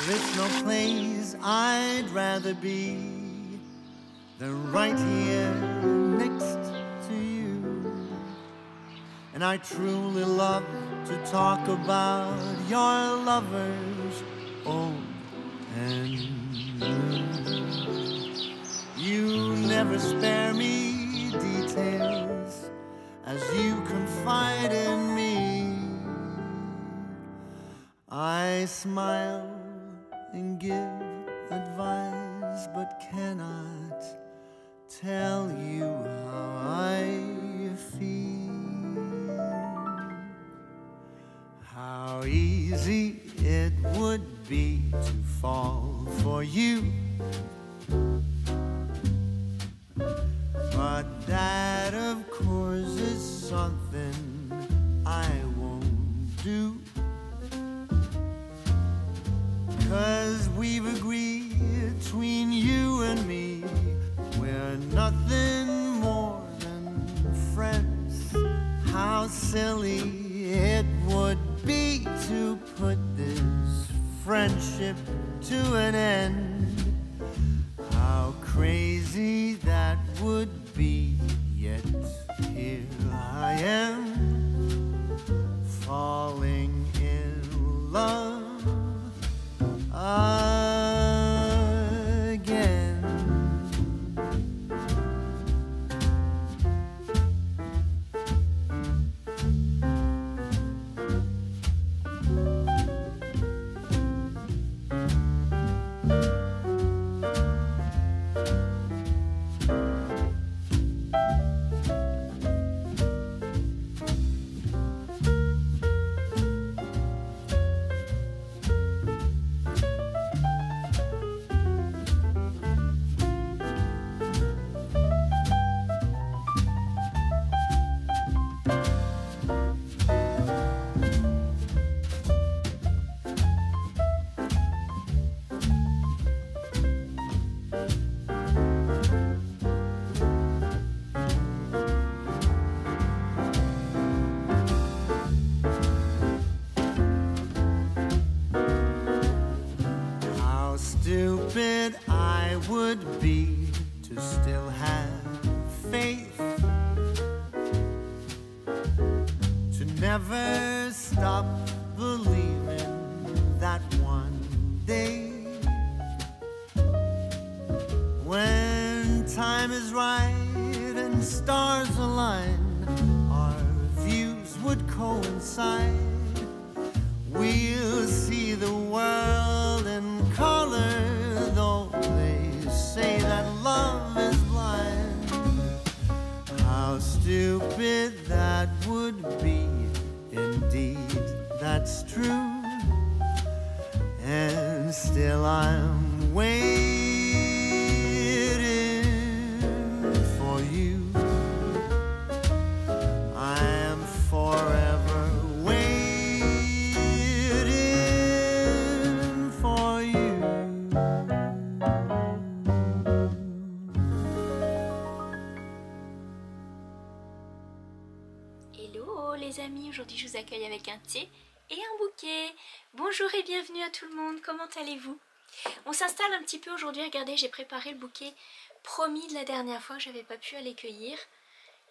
There is no place I'd rather be than right here next to you. And I truly love to talk about your lovers, old and new. You never spare me details as you confide in me. I smile and give advice, but cannot tell you how I feel. How easy it would be to fall for you, but that of course is something I won't do. 'Cause we've agreed between you and me, we're nothing more than friends. How silly it would be to put this friendship to an end. How crazy that would be, yet here I am, falling in love again. Stupid I would be to still have faith, to never stop believing that one day, when time is right and stars align, our views would coincide. We'll see the world in color, though they say that love is blind. How stupid that would be, indeed, that's true. And still I'm waiting for you. I am forever waiting for you. Hello les amis, aujourd'hui je vous accueille avec un thé et un bouquet. Bonjour et bienvenue à tout le monde, comment allez-vous? On s'installe un petit peu aujourd'hui, regardez j'ai préparé le bouquet promis de la dernière fois que j'avais pas pu aller cueillir.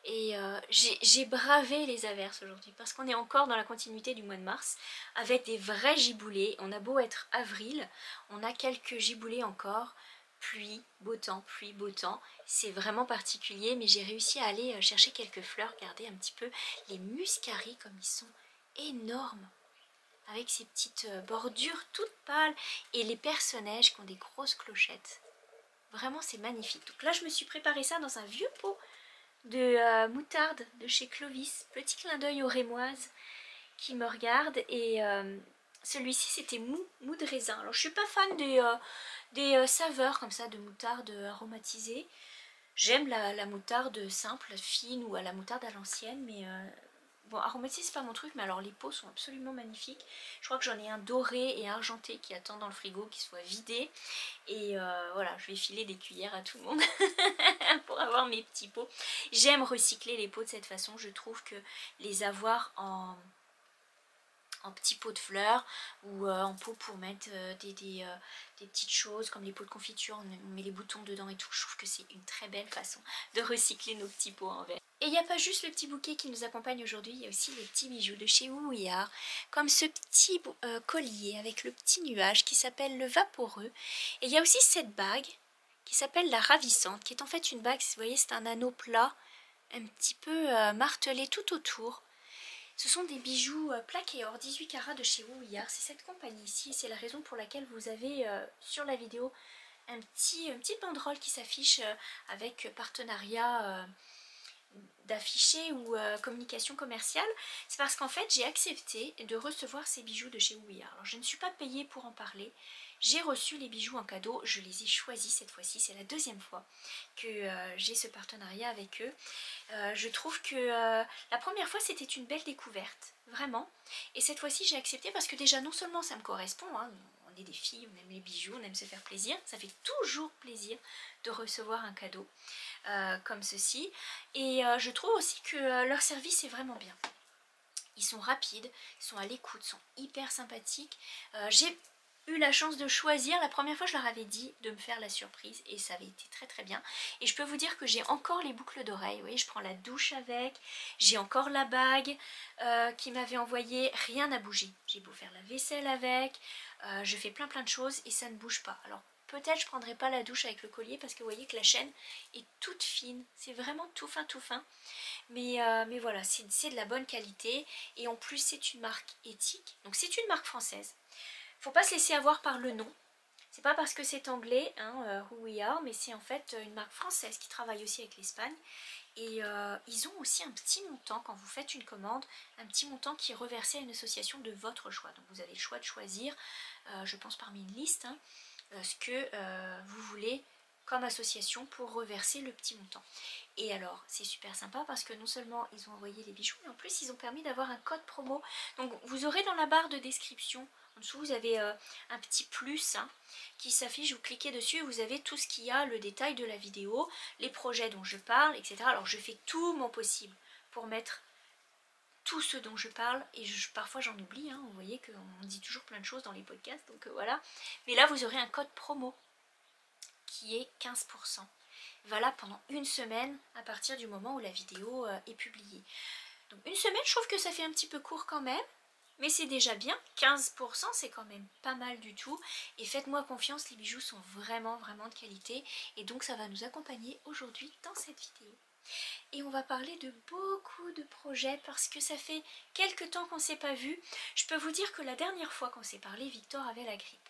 Et j'ai bravé les averses aujourd'hui parce qu'on est encore dans la continuité du mois de mars avec des vrais giboulées. On a beau être avril, on a quelques giboulées encore. Pluie, beau temps, c'est vraiment particulier, mais j'ai réussi à aller chercher quelques fleurs. Regardez un petit peu les muscaries comme ils sont énormes, avec ces petites bordures toutes pâles, et les personnages qui ont des grosses clochettes. Vraiment c'est magnifique. Donc là je me suis préparé ça dans un vieux pot de moutarde de chez Clovis. Petit clin d'œil aux Rémoises qui me regardent. Et celui-ci c'était mou de raisin. Alors je suis pas fan des saveurs comme ça de moutarde aromatisée. J'aime la moutarde simple, fine, ou à la moutarde à l'ancienne, mais bon, aromatisée c'est pas mon truc, mais alors les pots sont absolument magnifiques. Je crois que j'en ai un doré et argenté qui attend dans le frigo, qui soit vidé. Et voilà, je vais filer des cuillères à tout le monde pour avoir mes petits pots. J'aime recycler les pots de cette façon, je trouve que les avoir en petits pots de fleurs ou en pot pour mettre des petites choses comme les pots de confiture, on met les boutons dedans et tout. Je trouve que c'est une très belle façon de recycler nos petits pots en verre. Et il n'y a pas juste le petit bouquet qui nous accompagne aujourd'hui, il y a aussi les petits bijoux de chez Ouillard, comme ce petit collier avec le petit nuage qui s'appelle le Vaporeux. Et il y a aussi cette bague qui s'appelle la Ravissante, qui est en fait une bague, vous voyez, c'est un anneau plat, un petit peu martelé tout autour. Ce sont des bijoux plaqués or 18 carats de chez Ouillard, c'est cette compagnie ici, c'est la raison pour laquelle vous avez sur la vidéo une petite banderole qui s'affiche avec partenariat d'afficher ou communication commerciale. C'est parce qu'en fait j'ai accepté de recevoir ces bijoux de chez Ouillard. Alors je ne suis pas payée pour en parler, j'ai reçu les bijoux en cadeau, je les ai choisis cette fois-ci, c'est la deuxième fois que j'ai ce partenariat avec eux. Je trouve que la première fois c'était une belle découverte, vraiment, et cette fois-ci j'ai accepté parce que déjà non seulement ça me correspond, hein, on est des filles, on aime les bijoux, on aime se faire plaisir, ça fait toujours plaisir de recevoir un cadeau comme ceci, et je trouve aussi que leur service est vraiment bien. Ils sont rapides, ils sont à l'écoute, sont hyper sympathiques. J'ai eu la chance de choisir, la première fois je leur avais dit de me faire la surprise et ça avait été très très bien. Et je peux vous dire que j'ai encore les boucles d'oreilles, vous voyez, je prends la douche avec, j'ai encore la bague qui m'avait envoyé, rien n'a bougé. J'ai beau faire la vaisselle avec, je fais plein de choses et ça ne bouge pas. Alors peut-être je ne prendrai pas la douche avec le collier parce que vous voyez que la chaîne est toute fine, c'est vraiment tout fin tout fin. Mais voilà, c'est de la bonne qualité et en plus c'est une marque éthique, donc c'est une marque française. Faut pas se laisser avoir par le nom, c'est pas parce que c'est anglais, hein, Who We Are, mais c'est en fait une marque française qui travaille aussi avec l'Espagne. Et ils ont aussi un petit montant, quand vous faites une commande, un petit montant qui est reversé à une association de votre choix. Donc vous avez le choix de choisir, je pense parmi une liste, hein, ce que vous voulez comme association pour reverser le petit montant. Et alors c'est super sympa parce que non seulement ils ont envoyé les bijoux, mais en plus ils ont permis d'avoir un code promo. Donc vous aurez dans la barre de description, en dessous vous avez un petit plus hein, qui s'affiche, vous cliquez dessus et vous avez tout ce qu'il y a, le détail de la vidéo, les projets dont je parle, etc. Alors je fais tout mon possible pour mettre tout ce dont je parle et parfois j'en oublie, hein, vous voyez qu'on dit toujours plein de choses dans les podcasts, donc voilà. Mais là vous aurez un code promo qui est 15%. Valable pendant une semaine à partir du moment où la vidéo est publiée. Donc une semaine, je trouve que ça fait un petit peu court quand même, mais c'est déjà bien. 15% c'est quand même pas mal du tout. Et faites-moi confiance, les bijoux sont vraiment de qualité. Et donc ça va nous accompagner aujourd'hui dans cette vidéo. Et on va parler de beaucoup de projets parce que ça fait quelques temps qu'on ne s'est pas vu. Je peux vous dire que la dernière fois qu'on s'est parlé, Victor avait la grippe.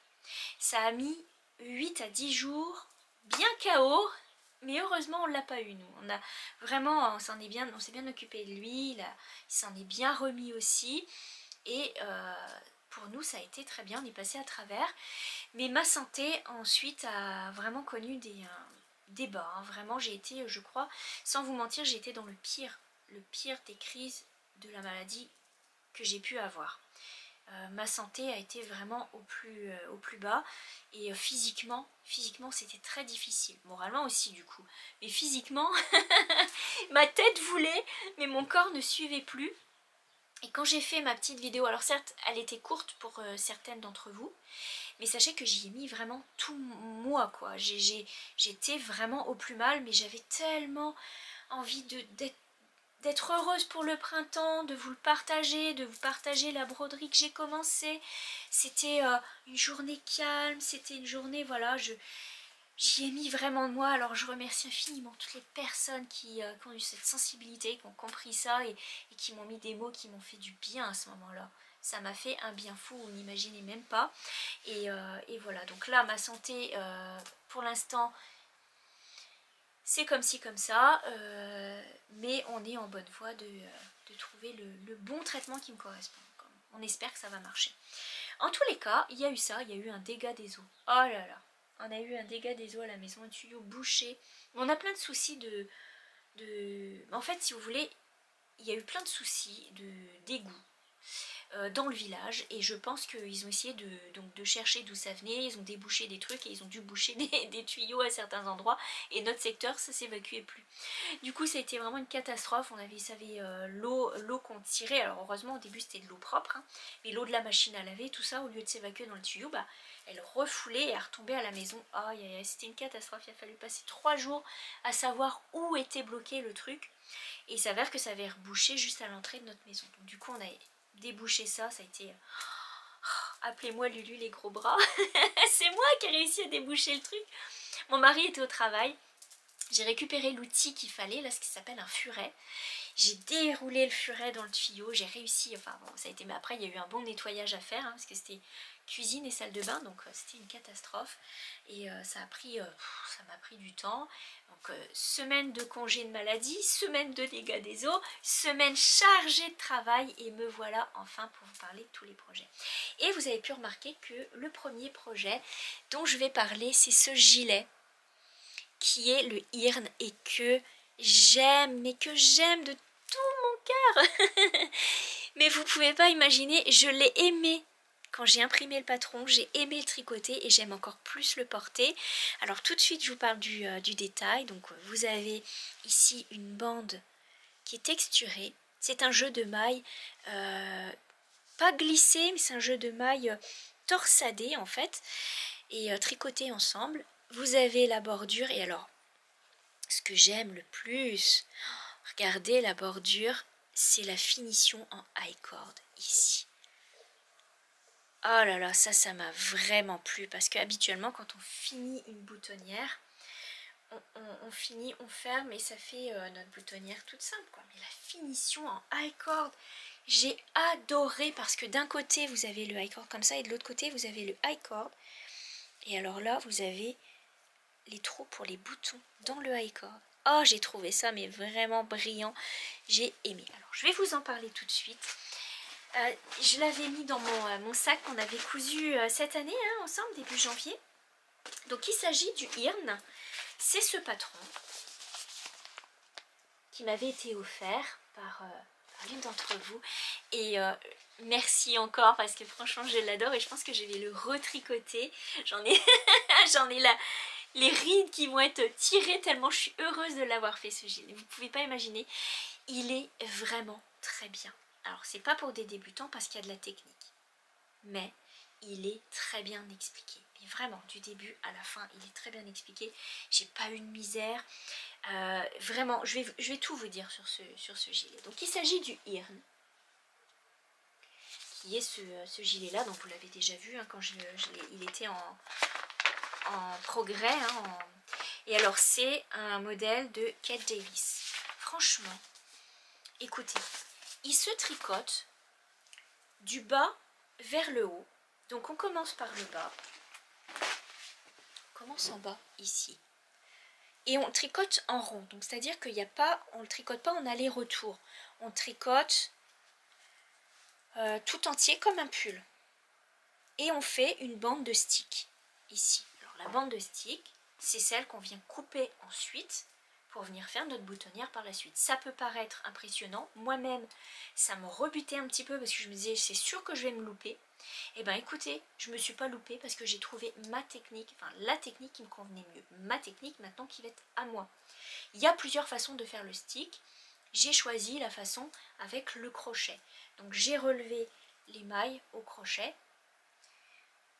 Ça a mis 8 à 10 jours, bien KO, mais heureusement on ne l'a pas eu nous. On a vraiment, on s'est bien occupé de lui, il s'en est bien remis aussi. Et pour nous ça a été très bien, on est passé à travers. Mais ma santé ensuite a vraiment connu des bas. Hein. Vraiment j'ai été, je crois, sans vous mentir, j'ai été dans le pire des crises de la maladie que j'ai pu avoir. Ma santé a été vraiment au plus bas et physiquement c'était très difficile, moralement aussi du coup, mais physiquement ma tête voulait mais mon corps ne suivait plus. Et quand j'ai fait ma petite vidéo, alors certes elle était courte pour certaines d'entre vous, mais sachez que j'y ai mis vraiment tout moi quoi, j'étais vraiment au plus mal, mais j'avais tellement envie d'être heureuse pour le printemps, de vous le partager, de vous partager la broderie que j'ai commencé. C'était une journée calme, c'était une journée, voilà, j'y ai mis vraiment de moi. Alors je remercie infiniment toutes les personnes qui ont eu cette sensibilité, qui ont compris ça et qui m'ont mis des mots qui m'ont fait du bien à ce moment-là. Ça m'a fait un bien fou, vous n'imaginez même pas. Et voilà, donc là ma santé pour l'instant c'est comme ci comme ça, mais on est en bonne voie de trouver le bon traitement qui me correspond. On espère que ça va marcher. En tous les cas, il y a eu ça, il y a eu un dégât des eaux. Oh là là, on a eu un dégât des eaux à la maison, un tuyau bouché. On a plein de soucis En fait, si vous voulez, il y a eu plein de soucis d'égout. dans le village, et je pense qu'ils ont essayé de chercher d'où ça venait. Ils ont débouché des trucs et ils ont dû boucher des tuyaux à certains endroits, et notre secteur ça s'évacuait plus. Du coup ça a été vraiment une catastrophe. On avait, l'eau qu'on tirait, alors heureusement au début c'était de l'eau propre, hein, mais l'eau de la machine à laver, tout ça, au lieu de s'évacuer dans le tuyau, bah, elle refoulait et elle retombait à la maison. Oh, c'était une catastrophe. Il a fallu passer 3 jours à savoir où était bloqué le truc, et il s'avère que ça avait rebouché juste à l'entrée de notre maison. Donc du coup on a débouché ça, ça a été... Appelez-moi Lulu les gros bras. C'est moi qui ai réussi à déboucher le truc. Mon mari était au travail. J'ai récupéré l'outil qu'il fallait, là, ce qui s'appelle un furet. J'ai déroulé le furet dans le tuyau, j'ai réussi, enfin bon, ça a été, mais après il y a eu un bon nettoyage à faire, hein, parce que c'était cuisine et salle de bain, donc c'était une catastrophe, et ça m'a pris du temps. Donc semaine de congé de maladie, semaine de dégâts des eaux, semaine chargée de travail, et me voilà enfin pour vous parler de tous les projets. Et vous avez pu remarquer que le premier projet dont je vais parler, c'est ce gilet, qui est le Hirn, et que j'aime, mais que j'aime de tout mon cœur. Mais vous pouvez pas imaginer, je l'ai aimé quand j'ai imprimé le patron, j'ai aimé le tricoter et j'aime encore plus le porter. Alors tout de suite je vous parle du détail. Donc vous avez ici une bande qui est texturée. C'est un jeu de mailles, pas glissé, mais c'est un jeu de mailles torsadé en fait, et tricoté ensemble. Vous avez la bordure, et alors ce que j'aime le plus, regardez la bordure, c'est la finition en high cord ici. Oh là là, ça m'a vraiment plu, parce que habituellement quand on finit une boutonnière, on finit, on ferme et ça fait notre boutonnière toute simple, quoi. Mais la finition en high cord, j'ai adoré, parce que d'un côté vous avez le high cord comme ça et de l'autre côté vous avez le high cord, et alors là vous avez les trous pour les boutons dans le high cord. Oh, j'ai trouvé ça mais vraiment brillant, j'ai aimé. Alors je vais vous en parler tout de suite. Je l'avais mis dans mon sac qu'on avait cousu cette année, hein, ensemble, début janvier. Donc il s'agit du Hirn. C'est ce patron qui m'avait été offert par l'une d'entre vous. Et merci encore, parce que franchement je l'adore et je pense que je vais le retricoter. J'en ai là les rides qui vont être tirées tellement je suis heureuse de l'avoir fait, ce gilet. Vous ne pouvez pas imaginer, il est vraiment très bien. Alors c'est pas pour des débutants parce qu'il y a de la technique, mais il est très bien expliqué. Mais vraiment du début à la fin il est très bien expliqué. J'ai pas eu de misère. Vraiment je vais tout vous dire sur ce gilet. Donc il s'agit du Hirn, qui est ce gilet là. Donc vous l'avez déjà vu, hein, quand il était en progrès, hein, et alors c'est un modèle de Kate Davis. Franchement, écoutez, il se tricote du bas vers le haut. Donc on commence par le bas, on commence en bas ici, et on tricote en rond. Donc c'est à dire qu'il n'y a pas, on ne le tricote pas en aller-retour, on tricote tout entier comme un pull, et on fait une bande de stick ici. La bande de stick, c'est celle qu'on vient couper ensuite pour venir faire notre boutonnière par la suite. Ça peut paraître impressionnant, moi-même ça me rebutait un petit peu parce que je me disais c'est sûr que je vais me louper. Et bien écoutez, je me suis pas loupée parce que j'ai trouvé ma technique, enfin la technique qui me convenait mieux, ma technique maintenant qui va être à moi. Il y a plusieurs façons de faire le stick, j'ai choisi la façon avec le crochet. Donc j'ai relevé les mailles au crochet,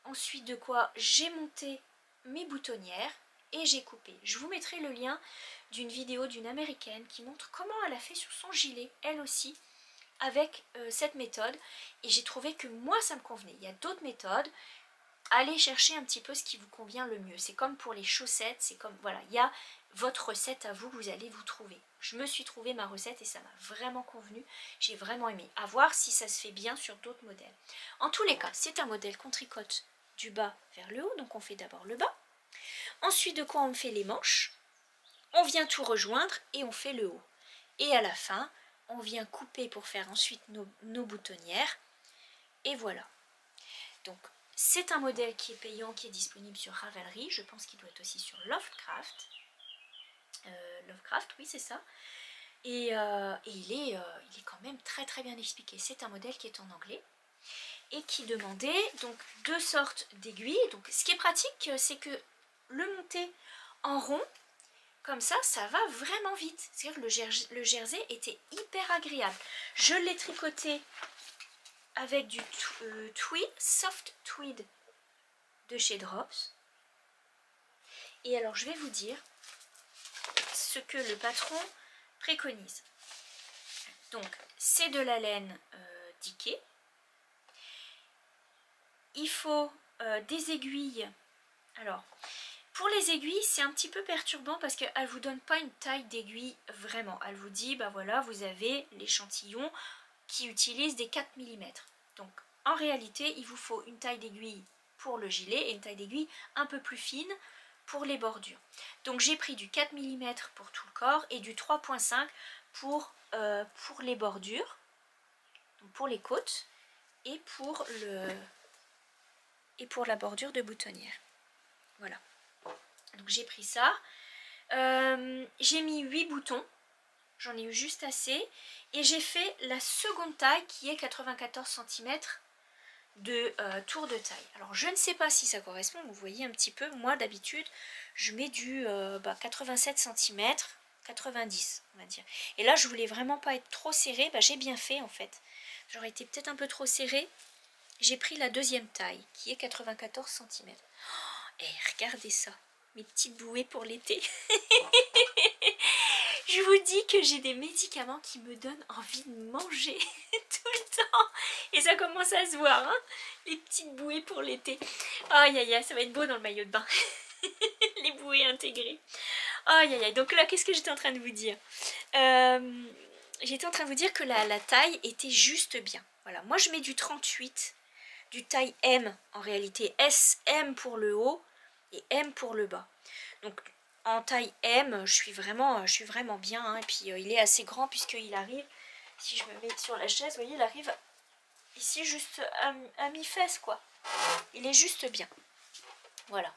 ensuite de quoi j'ai monté mes boutonnières et j'ai coupé. Je vous mettrai le lien d'une vidéo d'une américaine qui montre comment elle a fait sur son gilet, elle aussi, avec cette méthode, et j'ai trouvé que moi ça me convenait. Il y a d'autres méthodes, allez chercher un petit peu ce qui vous convient le mieux. C'est comme pour les chaussettes, c'est comme, voilà, il y a votre recette à vous, vous allez vous trouver. Je me suis trouvé ma recette et ça m'a vraiment convenu, j'ai vraiment aimé. À voir si ça se fait bien sur d'autres modèles. En tous les cas, c'est un modèle qu'on tricote du bas vers le haut, donc on fait d'abord le bas, ensuite de quoi on fait les manches, on vient tout rejoindre et on fait le haut, et à la fin on vient couper pour faire ensuite nos boutonnières, et voilà. Donc c'est un modèle qui est payant, qui est disponible sur Ravelry, je pense qu'il doit être aussi sur Lovecraft, oui c'est ça. Et il est quand même très très bien expliqué. C'est un modèle qui est en anglais et qui demandait donc 2 sortes d'aiguilles. Donc ce qui est pratique, c'est que le monter en rond, comme ça va vraiment vite. C'est-à-dire que le jersey était hyper agréable. Je l'ai tricoté avec du tweed, soft tweed de chez Drops. Et alors je vais vous dire ce que le patron préconise. Donc c'est de la laine Dickey. Il faut des aiguilles. Alors pour les aiguilles, c'est un petit peu perturbant parce qu'elle ne vous donne pas une taille d'aiguille vraiment. Elle vous dit, bah voilà, vous avez l'échantillon qui utilise des 4 mm. Donc en réalité, il vous faut une taille d'aiguille pour le gilet et une taille d'aiguille un peu plus fine pour les bordures. Donc j'ai pris du 4 mm pour tout le corps et du 3,5 pour les bordures, donc pour les côtes et pour la bordure de boutonnière. Voilà. Donc j'ai pris ça, j'ai mis 8 boutons, j'en ai eu juste assez, et j'ai fait la seconde taille qui est 94 cm de tour de taille. Alors je ne sais pas si ça correspond, vous voyez un petit peu, moi d'habitude je mets du 87 cm, 90 on va dire. Et là je voulais vraiment pas être trop serré, j'ai bien fait en fait. J'aurais été peut-être un peu trop serré, j'ai pris la deuxième taille qui est 94 cm. Et regardez ça, mes petites bouées pour l'été. Je vous dis que j'ai des médicaments qui me donnent envie de manger tout le temps. Et ça commence à se voir, hein, les petites bouées pour l'été. Aïe aïe aïe, ça va être beau dans le maillot de bain. Les bouées intégrées. Aïe aïe aïe, donc là qu'est-ce que j'étais en train de vous dire? J'étais en train de vous dire que la taille était juste bien. Voilà, moi je mets du 38, du taille M en réalité. S, M pour le haut et M pour le bas. Donc en taille M, je suis vraiment bien, hein. Et puis il est assez grand puisqu'il arrive, si je me mets sur la chaise, vous voyez, il arrive ici juste à mi-fesse quoi. Il est juste bien. Voilà.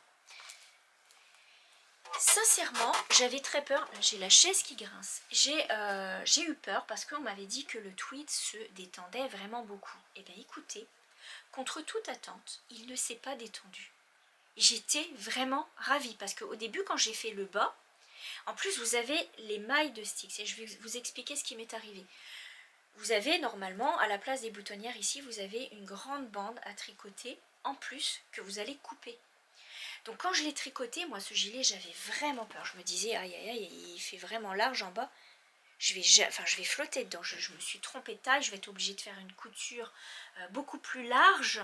Sincèrement, j'avais très peur. J'ai la chaise qui grince. J'ai eu peur parce qu'on m'avait dit que le tweed se détendait vraiment beaucoup. Et bien écoutez, contre toute attente, il ne s'est pas détendu. J'étais vraiment ravie parce qu'au début quand j'ai fait le bas, en plus vous avez les mailles de sticks et je vais vous expliquer ce qui m'est arrivé. Vous avez normalement à la place des boutonnières ici, vous avez une grande bande à tricoter en plus que vous allez couper. Donc quand je l'ai tricoté, moi ce gilet j'avais vraiment peur. Je me disais aïe aïe aïe, il fait vraiment large en bas. Je vais flotter dedans. Je me suis trompée de taille, je vais être obligée de faire une couture beaucoup plus large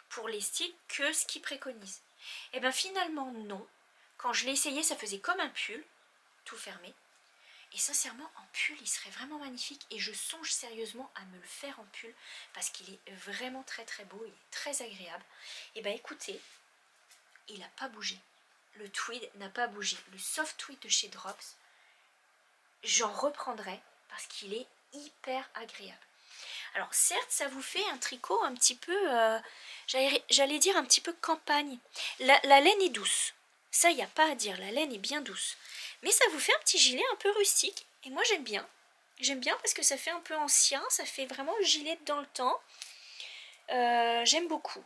pour les sticks que ce qu'ils préconisent. Et bien finalement non, quand je l'ai essayé ça faisait comme un pull, tout fermé, et sincèrement en pull il serait vraiment magnifique et je songe sérieusement à me le faire en pull parce qu'il est vraiment très très beau, il est très agréable. Et bien écoutez, il n'a pas bougé, le tweed n'a pas bougé, le soft tweed de chez Drops, j'en reprendrai parce qu'il est hyper agréable. Alors certes ça vous fait un tricot un petit peu, j'allais dire un petit peu campagne. La laine est douce, ça il n'y a pas à dire, la laine est bien douce. Mais ça vous fait un petit gilet un peu rustique et moi j'aime bien. J'aime bien parce que ça fait un peu ancien, ça fait vraiment le gilet dans le temps. J'aime beaucoup.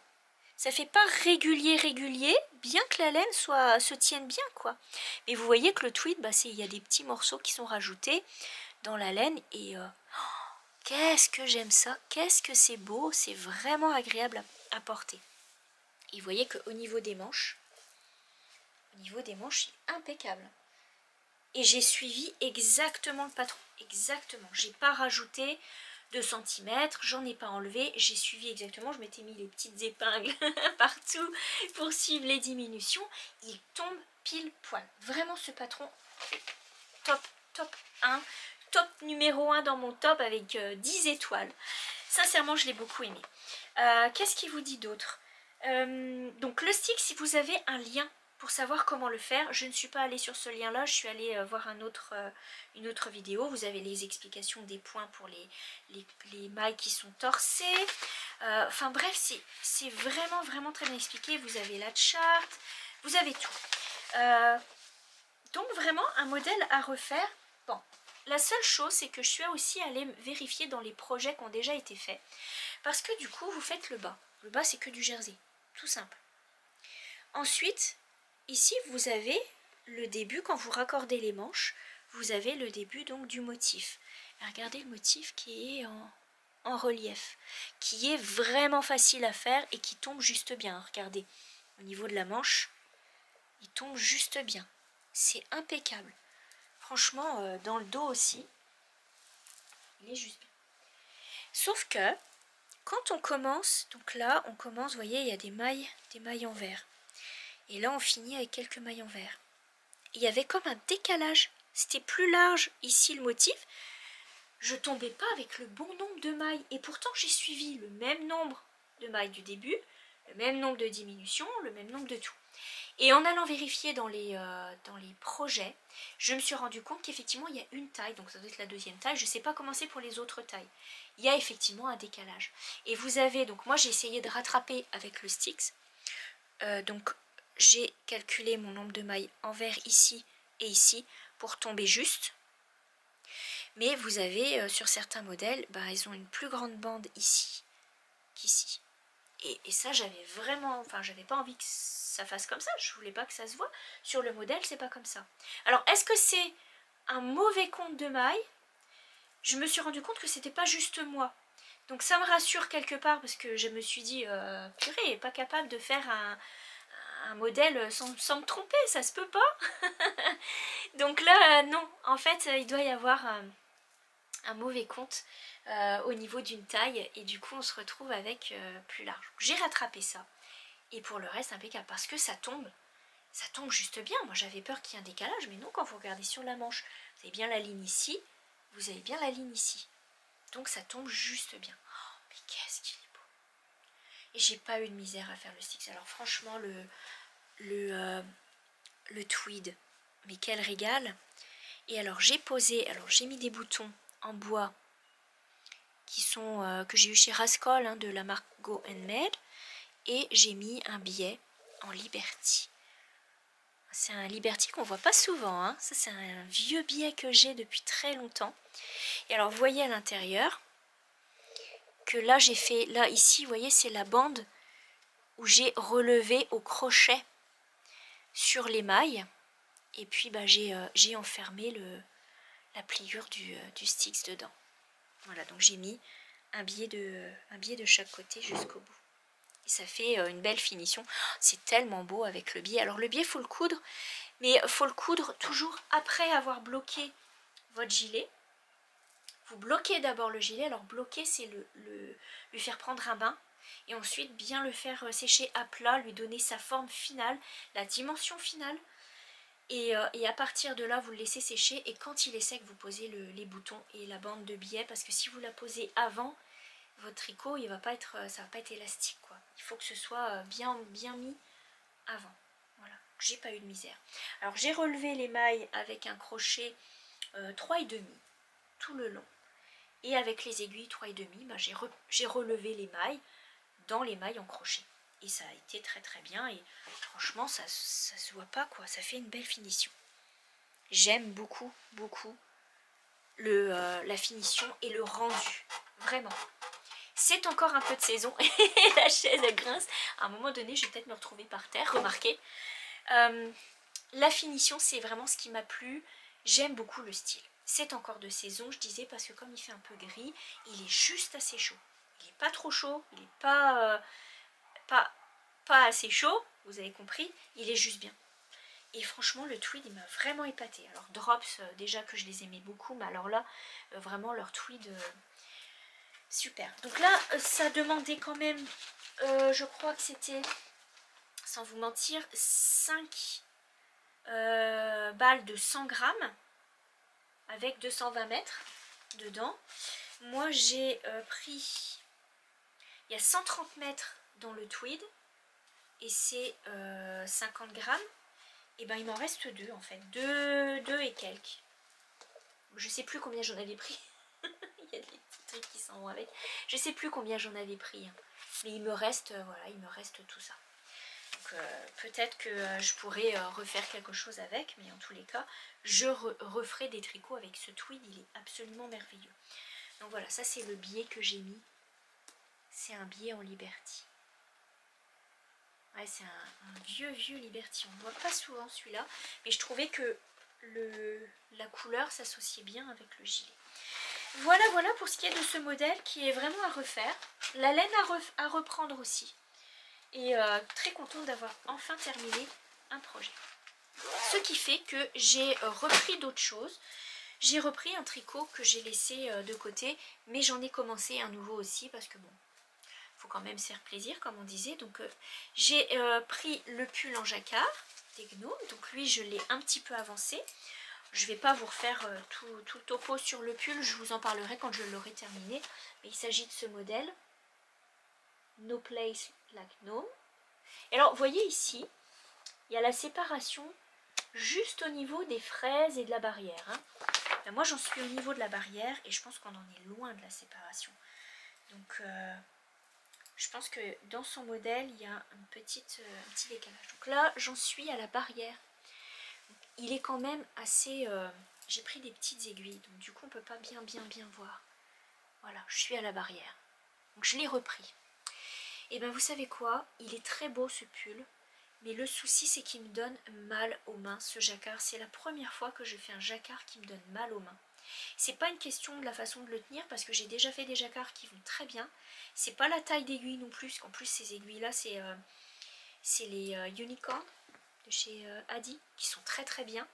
Ça fait pas régulier, bien que la laine se tienne bien quoi. Mais vous voyez que le tweed, il y a des petits morceaux qui sont rajoutés dans la laine et... qu'est-ce que j'aime ça, qu'est-ce que c'est beau, c'est vraiment agréable à porter. Et vous voyez qu'au niveau des manches, il est impeccable. Et j'ai suivi exactement le patron, exactement. J'ai pas rajouté 2 cm, j'en ai pas enlevé, j'ai suivi exactement, je m'étais mis les petites épingles partout pour suivre les diminutions. Il tombe pile poil. Vraiment ce patron, top 1. Top numéro 1 dans mon top avec 10 étoiles. Sincèrement, je l'ai beaucoup aimé. Qu'est-ce qu'il vous dit d'autre? Donc le stick, si vous avez un lien pour savoir comment le faire, je ne suis pas allée sur ce lien-là, je suis allée voir une autre vidéo. Vous avez les explications des points pour les mailles qui sont torsées. Enfin bref, c'est vraiment très bien expliqué. Vous avez la charte, vous avez tout. Donc vraiment un modèle à refaire. Bon. la seule chose, c'est que je suis aussi allée vérifier dans les projets qui ont déjà été faits. Parce que du coup, vous faites le bas. Le bas, c'est que du jersey. Tout simple. Ensuite, ici, vous avez le début, quand vous raccordez les manches, vous avez le début donc du motif. Et regardez le motif qui est en relief, qui est vraiment facile à faire et qui tombe juste bien. Regardez, au niveau de la manche, il tombe juste bien. C'est impeccable. Franchement, dans le dos aussi, il est juste bien. Sauf que, quand on commence, donc là, on commence, vous voyez, il y a des mailles en vert. Et là, on finit avec quelques mailles en vert. Il y avait comme un décalage. C'était plus large ici le motif. Je tombais pas avec le bon nombre de mailles. Et pourtant, j'ai suivi le même nombre de mailles du début, le même nombre de diminutions, le même nombre de tout. Et en allant vérifier dans les projets, je me suis rendu compte qu'effectivement, il y a une taille, donc ça doit être la deuxième taille. Je ne sais pas comment c'est pour les autres tailles. Il y a effectivement un décalage. Et vous avez, donc moi j'ai essayé de rattraper avec le Stix. Donc j'ai calculé mon nombre de mailles en vert ici et ici pour tomber juste. Mais vous avez sur certains modèles, ils ont une plus grande bande ici qu'ici. Et ça, j'avais vraiment, j'avais pas envie que ça fasse comme ça. Je voulais pas que ça se voit. Sur le modèle, c'est pas comme ça. Alors, est-ce que c'est un mauvais compte de mailles? Je me suis rendu compte que c'était pas juste moi. Donc ça me rassure quelque part parce que je me suis dit, purée, pas capable de faire un modèle sans me tromper, ça se peut pas. Donc là, non, en fait, il doit y avoir un mauvais compte au niveau d'une taille et du coup on se retrouve avec plus large. J'ai rattrapé ça et pour le reste impeccable parce que ça tombe juste bien. Moi j'avais peur qu'il y ait un décalage, mais non, quand vous regardez sur la manche, vous avez bien la ligne ici, vous avez bien la ligne ici, donc ça tombe juste bien. Oh, mais qu'est-ce qu'il est beau! Et j'ai pas eu de misère à faire le Stix. Alors franchement le tweed, mais quel régal! Et alors j'ai mis des boutons en bois qui sont que j'ai eu chez Rascol, de la marque Go & Made, et j'ai mis un billet en Liberty. C'est un Liberty qu'on voit pas souvent, ça c'est un vieux billet que j'ai depuis très longtemps. Et alors vous voyez à l'intérieur que là j'ai fait, là ici vous voyez c'est la bande où j'ai relevé au crochet sur les mailles, et puis j'ai enfermé la pliure du Stix dedans. Voilà, donc j'ai mis un billet de chaque côté jusqu'au bout. Et ça fait une belle finition. C'est tellement beau avec le billet. Alors le billet, il faut le coudre, mais il faut le coudre toujours après avoir bloqué votre gilet. Vous bloquez d'abord le gilet. Alors bloquer, c'est lui faire prendre un bain. Et ensuite bien le faire sécher à plat, lui donner sa forme finale, la dimension finale. Et à partir de là, vous le laissez sécher. Et quand il est sec, vous posez les boutons et la bande de billet. Parce que si vous la posez avant, votre tricot, ça va pas être élastique, quoi. Il faut que ce soit bien mis avant. Voilà, j'ai pas eu de misère. Alors j'ai relevé les mailles avec un crochet 3,5 tout le long. Et avec les aiguilles 3,5, j'ai relevé les mailles dans les mailles en crochet. Et ça a été très très bien et franchement ça se voit pas, quoi, ça fait une belle finition. J'aime beaucoup la finition et le rendu, vraiment. C'est encore un peu de saison et la chaise elle grince. À un moment donné je vais peut-être me retrouver par terre, remarquez. La finition c'est vraiment ce qui m'a plu, j'aime beaucoup le style. C'est encore de saison, je disais, parce que comme il fait un peu gris, il est juste assez chaud. Il n'est pas trop chaud, il n'est pas assez chaud, vous avez compris, il est juste bien. Et franchement le tweed il m'a vraiment épaté. Alors Drops, déjà que je les aimais beaucoup, mais alors là vraiment leur tweed super. Donc là ça demandait quand même je crois que c'était, sans vous mentir, 5 balles de 100 grammes avec 220 mètres dedans. Moi j'ai pris, il y a 130 mètres dans le tweed et c'est 50 grammes. Et ben il m'en reste 2 en fait, 2 et quelques. Je sais plus combien j'en avais pris. Il y a des petits trucs qui s'en vont avec. Je sais plus combien j'en avais pris, mais il me reste voilà, il me reste tout ça. Donc peut-être que je pourrais refaire quelque chose avec, mais en tous les cas, je referai des tricots avec ce tweed, il est absolument merveilleux. Donc voilà, ça c'est le billet que j'ai mis. C'est un billet en Liberty. Ouais, c'est un vieux Liberty. On ne voit pas souvent celui-là, mais je trouvais que la couleur s'associait bien avec le gilet. Voilà pour ce qui est de ce modèle qui est vraiment à refaire. La laine à reprendre aussi. Et très contente d'avoir enfin terminé un projet. Ce qui fait que j'ai repris d'autres choses. J'ai repris un tricot que j'ai laissé de côté, mais j'en ai commencé un nouveau aussi parce que bon, faut quand même se faire plaisir comme on disait. Donc j'ai pris le pull en jacquard des gnomes, donc lui je l'ai un petit peu avancé. Je ne vais pas vous refaire tout le topo sur le pull, je vous en parlerai quand je l'aurai terminé. Mais il s'agit de ce modèle, No Place Like Gnome. Et alors vous voyez ici, il y a la séparation juste au niveau des fraises et de la barrière. Hein. Ben, moi j'en suis au niveau de la barrière et je pense qu'on en est loin de la séparation. Donc je pense que dans son modèle il y a un petit décalage. Donc là j'en suis à la barrière. Il est quand même assez... j'ai pris des petites aiguilles, donc du coup on peut pas bien voir. Voilà, je suis à la barrière. Donc je l'ai repris. Et ben vous savez quoi, il est très beau ce pull, mais le souci c'est qu'il me donne mal aux mains ce jacquard. C'est la première fois que je fais un jacquard qui me donne mal aux mains. C'est pas une question de la façon de le tenir parce que j'ai déjà fait des jacquards qui vont très bien. C'est pas la taille d'aiguille non plus, qu'en plus ces aiguilles là c'est les Unicorn de chez Adi qui sont très bien.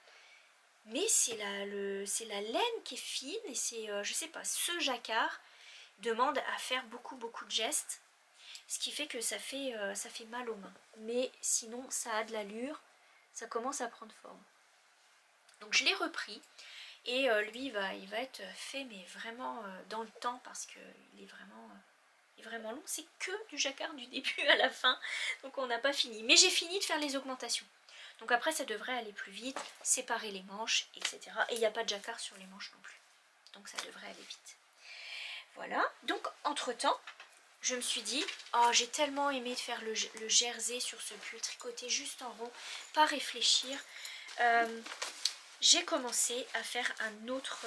Mais c'est la laine qui est fine et c'est, je sais pas, ce jacquard demande à faire beaucoup de gestes. Ce qui fait que ça fait mal aux mains. Mais sinon, ça a de l'allure. Ça commence à prendre forme. Donc je l'ai repris. Et lui, il va être fait, mais vraiment dans le temps. Parce qu'il est vraiment long. C'est que du jacquard du début à la fin. Donc on n'a pas fini. Mais j'ai fini de faire les augmentations. Donc après, ça devrait aller plus vite. Séparer les manches, etc. Et il n'y a pas de jacquard sur les manches non plus. Donc ça devrait aller vite. Voilà. Donc entre-temps... je me suis dit, oh j'ai tellement aimé faire le jersey sur ce pull, tricoté juste en rond, pas réfléchir. J'ai commencé à faire un autre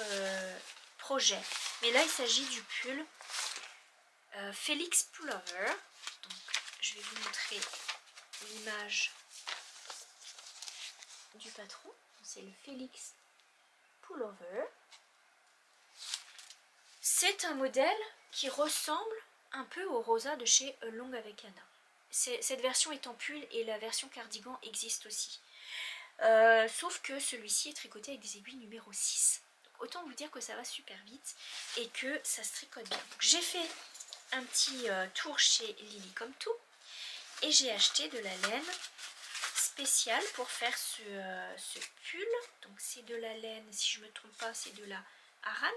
projet. Mais là il s'agit du pull Félix Pullover. Donc je vais vous montrer l'image du patron. C'est le Félix Pullover. C'est un modèle qui ressemble un peu au rosa de chez Long avec Anna. Cette version est en pull et la version cardigan existe aussi. Sauf que celui-ci est tricoté avec des aiguilles numéro 6. Donc autant vous dire que ça va super vite et que ça se tricote bien. J'ai fait un petit tour chez Lily comme tout et j'ai acheté de la laine spéciale pour faire ce pull. Donc c'est de la laine, si je ne me trompe pas, c'est de la Aran.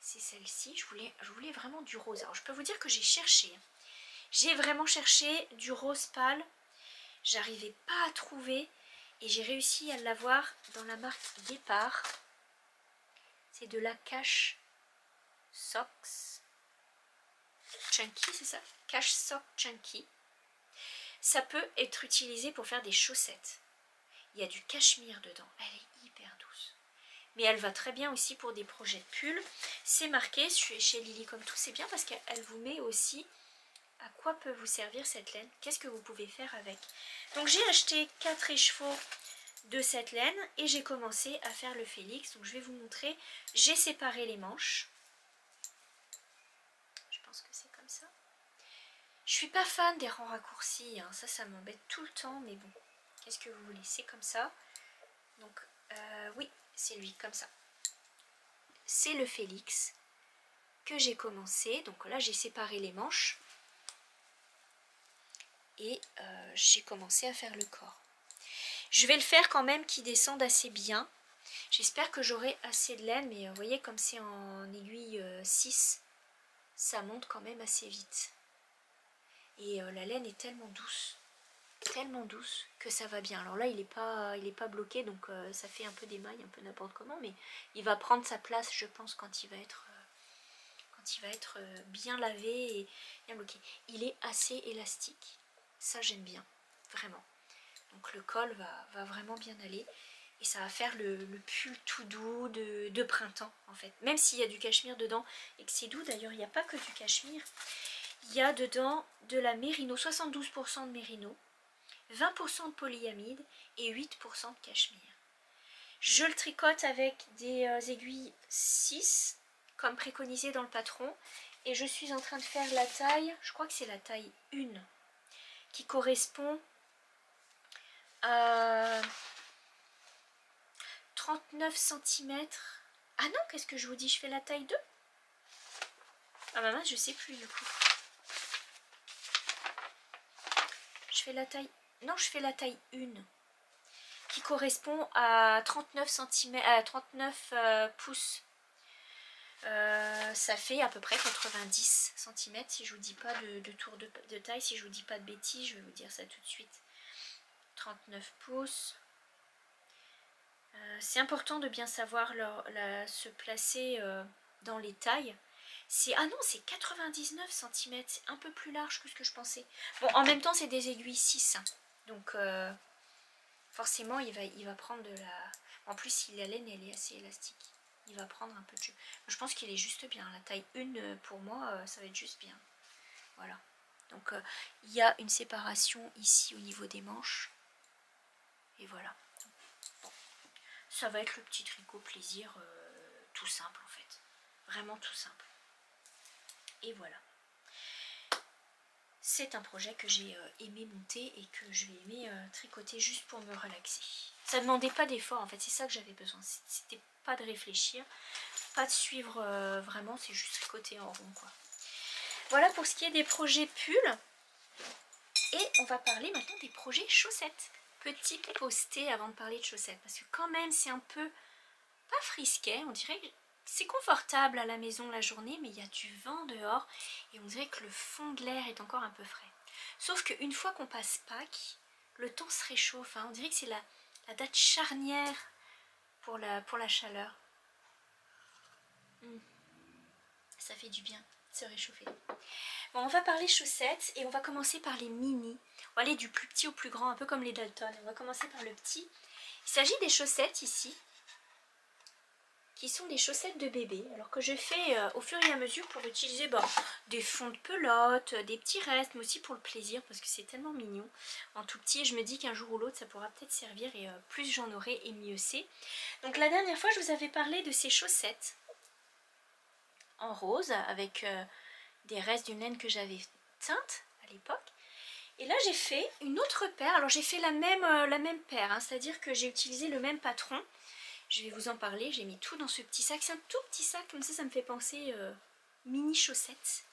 C'est celle-ci, je voulais vraiment du rose. Alors je peux vous dire que j'ai vraiment cherché du rose pâle. J'arrivais pas à trouver et j'ai réussi à l'avoir dans la marque Guépard. C'est de la Cash Socks Chunky, c'est ça? Cash Sock Chunky. Ça peut être utilisé pour faire des chaussettes. Il y a du cachemire dedans, elle est hyper douce. Mais elle va très bien aussi pour des projets de pull. C'est marqué, je suis chez Lily comme tout, c'est bien parce qu'elle vous met aussi à quoi peut vous servir cette laine. Qu'est-ce que vous pouvez faire avec. Donc j'ai acheté 4 écheveaux de cette laine et j'ai commencé à faire le Félix. Donc je vais vous montrer, j'ai séparé les manches. Je pense que c'est comme ça. Je suis pas fan des rangs raccourcis, hein. Ça m'embête tout le temps, mais bon, qu'est-ce que vous voulez, c'est comme ça. Donc oui, c'est lui, comme ça. C'est le Félix que j'ai commencé. Donc là, j'ai séparé les manches. Et j'ai commencé à faire le corps. Je vais le faire quand même qu'il descende assez bien. J'espère que j'aurai assez de laine. Mais vous voyez, comme c'est en aiguille 6, ça monte quand même assez vite. Et la laine est tellement douce que ça va bien. Alors là il est pas bloqué, donc ça fait un peu d'émail, un peu n'importe comment, mais il va prendre sa place je pense quand il va être bien lavé et bien bloqué. Il est assez élastique, Ça j'aime bien, vraiment. Donc le col va vraiment bien aller. Et ça va faire le pull tout doux de printemps en fait. Même s'il y a du cachemire dedans et que c'est doux, d'ailleurs il n'y a pas que du cachemire. Il y a dedans de la mérino, 72% de mérino, 20% de polyamide et 8% de cachemire. Je le tricote avec des aiguilles 6 comme préconisé dans le patron. Et je suis en train de faire la taille, je crois que c'est la taille 1 qui correspond à 39 cm. Ah non, qu'est-ce que je vous dis? Je fais la taille 2? Ah maman, je sais plus du coup. Je fais la taille... Non, je fais la taille 1. Qui correspond à 39 cm, à 39 pouces. Ça fait à peu près 90 cm si je vous dis pas de tour de taille, si je vous dis pas de bêtises, je vais vous dire ça tout de suite. 39 pouces. C'est important de bien savoir se placer dans les tailles. Ah non, c'est 99 cm, c'est un peu plus large que ce que je pensais. Bon, en même temps, c'est des aiguilles 6, hein. Donc forcément, il va prendre de la... En plus, si la laine, elle est assez élastique, il va prendre un peu de jeu. Je pense qu'il est juste bien. La taille 1, pour moi, ça va être juste bien. Voilà. Donc, il y a une séparation ici au niveau des manches. Et voilà. Bon. Ça va être le petit tricot plaisir tout simple, en fait. Vraiment tout simple. Et voilà. C'est un projet que j'ai aimé monter et que je vais aimer tricoter juste pour me relaxer. Ça ne demandait pas d'effort, en fait. C'est ça que j'avais besoin. C'était pas de réfléchir, pas de suivre vraiment, c'est juste tricoter en rond, quoi. Voilà pour ce qui est des projets pulls. Et on va parler maintenant des projets chaussettes. Petit posté avant de parler de chaussettes, parce que quand même c'est un peu pas frisquet, on dirait que c'est confortable à la maison la journée, mais il y a du vent dehors et on dirait que le fond de l'air est encore un peu frais. Sauf qu'une fois qu'on passe Pâques, le temps se réchauffe, hein. On dirait que c'est la date charnière pour la chaleur. Ça fait du bien de se réchauffer. Bon, on va parler chaussettes et on va commencer par les mini. On va aller du plus petit au plus grand, un peu comme les Dalton. On va commencer par le petit. Il s'agit des chaussettes ici, qui sont des chaussettes de bébé, alors que je fais au fur et à mesure pour utiliser des fonds de pelote, des petits restes, mais aussi pour le plaisir, parce que c'est tellement mignon. En tout petit, je me dis qu'un jour ou l'autre, ça pourra peut-être servir, et plus j'en aurai, et mieux c'est. Donc la dernière fois, je vous avais parlé de ces chaussettes en rose, avec des restes d'une laine que j'avais teinte à l'époque. Et là j'ai fait une autre paire, alors j'ai fait la même paire, hein, c'est-à-dire que j'ai utilisé le même patron. Je vais vous en parler, j'ai mis tout dans ce petit sac, c'est un tout petit sac, comme ça me fait penser mini chaussettes.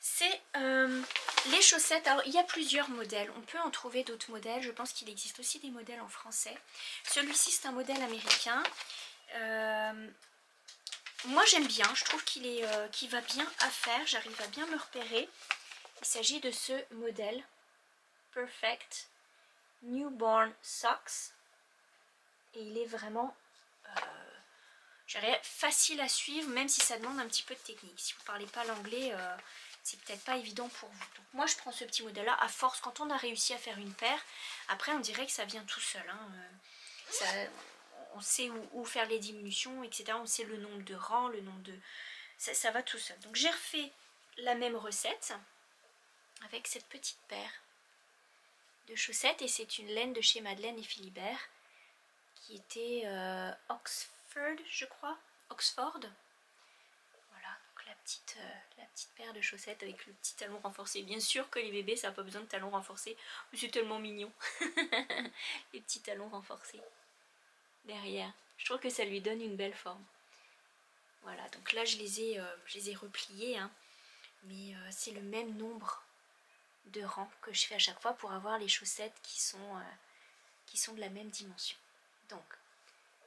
C'est les chaussettes, alors il y a plusieurs modèles, on peut en trouver d'autres modèles, je pense qu'il existe aussi des modèles en français. Celui-ci c'est un modèle américain. Moi j'aime bien, je trouve qu'il va bien à faire, j'arrive à bien me repérer. Il s'agit de ce modèle Perfect Newborn Socks. Et il est vraiment facile à suivre, même si ça demande un petit peu de technique. Si vous ne parlez pas l'anglais, c'est peut-être pas évident pour vous. Donc moi je prends ce petit modèle là, à force, quand on a réussi à faire une paire, après on dirait que ça vient tout seul, hein. On sait où faire les diminutions, etc. On sait le nombre de rangs, le nombre de... Ça va tout seul. Donc j'ai refait la même recette avec cette petite paire de chaussettes, et c'est une laine de chez Madeleine et Philibert qui était Oxford, je crois, Oxford. Voilà, donc la petite paire de chaussettes avec le petit talon renforcé. Bien sûr que les bébés, ça n'a pas besoin de talons renforcés, mais c'est tellement mignon. Les petits talons renforcés derrière. Je trouve que ça lui donne une belle forme. Voilà, donc là je les ai repliés, hein, mais c'est le même nombre de rangs que je fais à chaque fois pour avoir les chaussettes qui sont de la même dimension. Donc,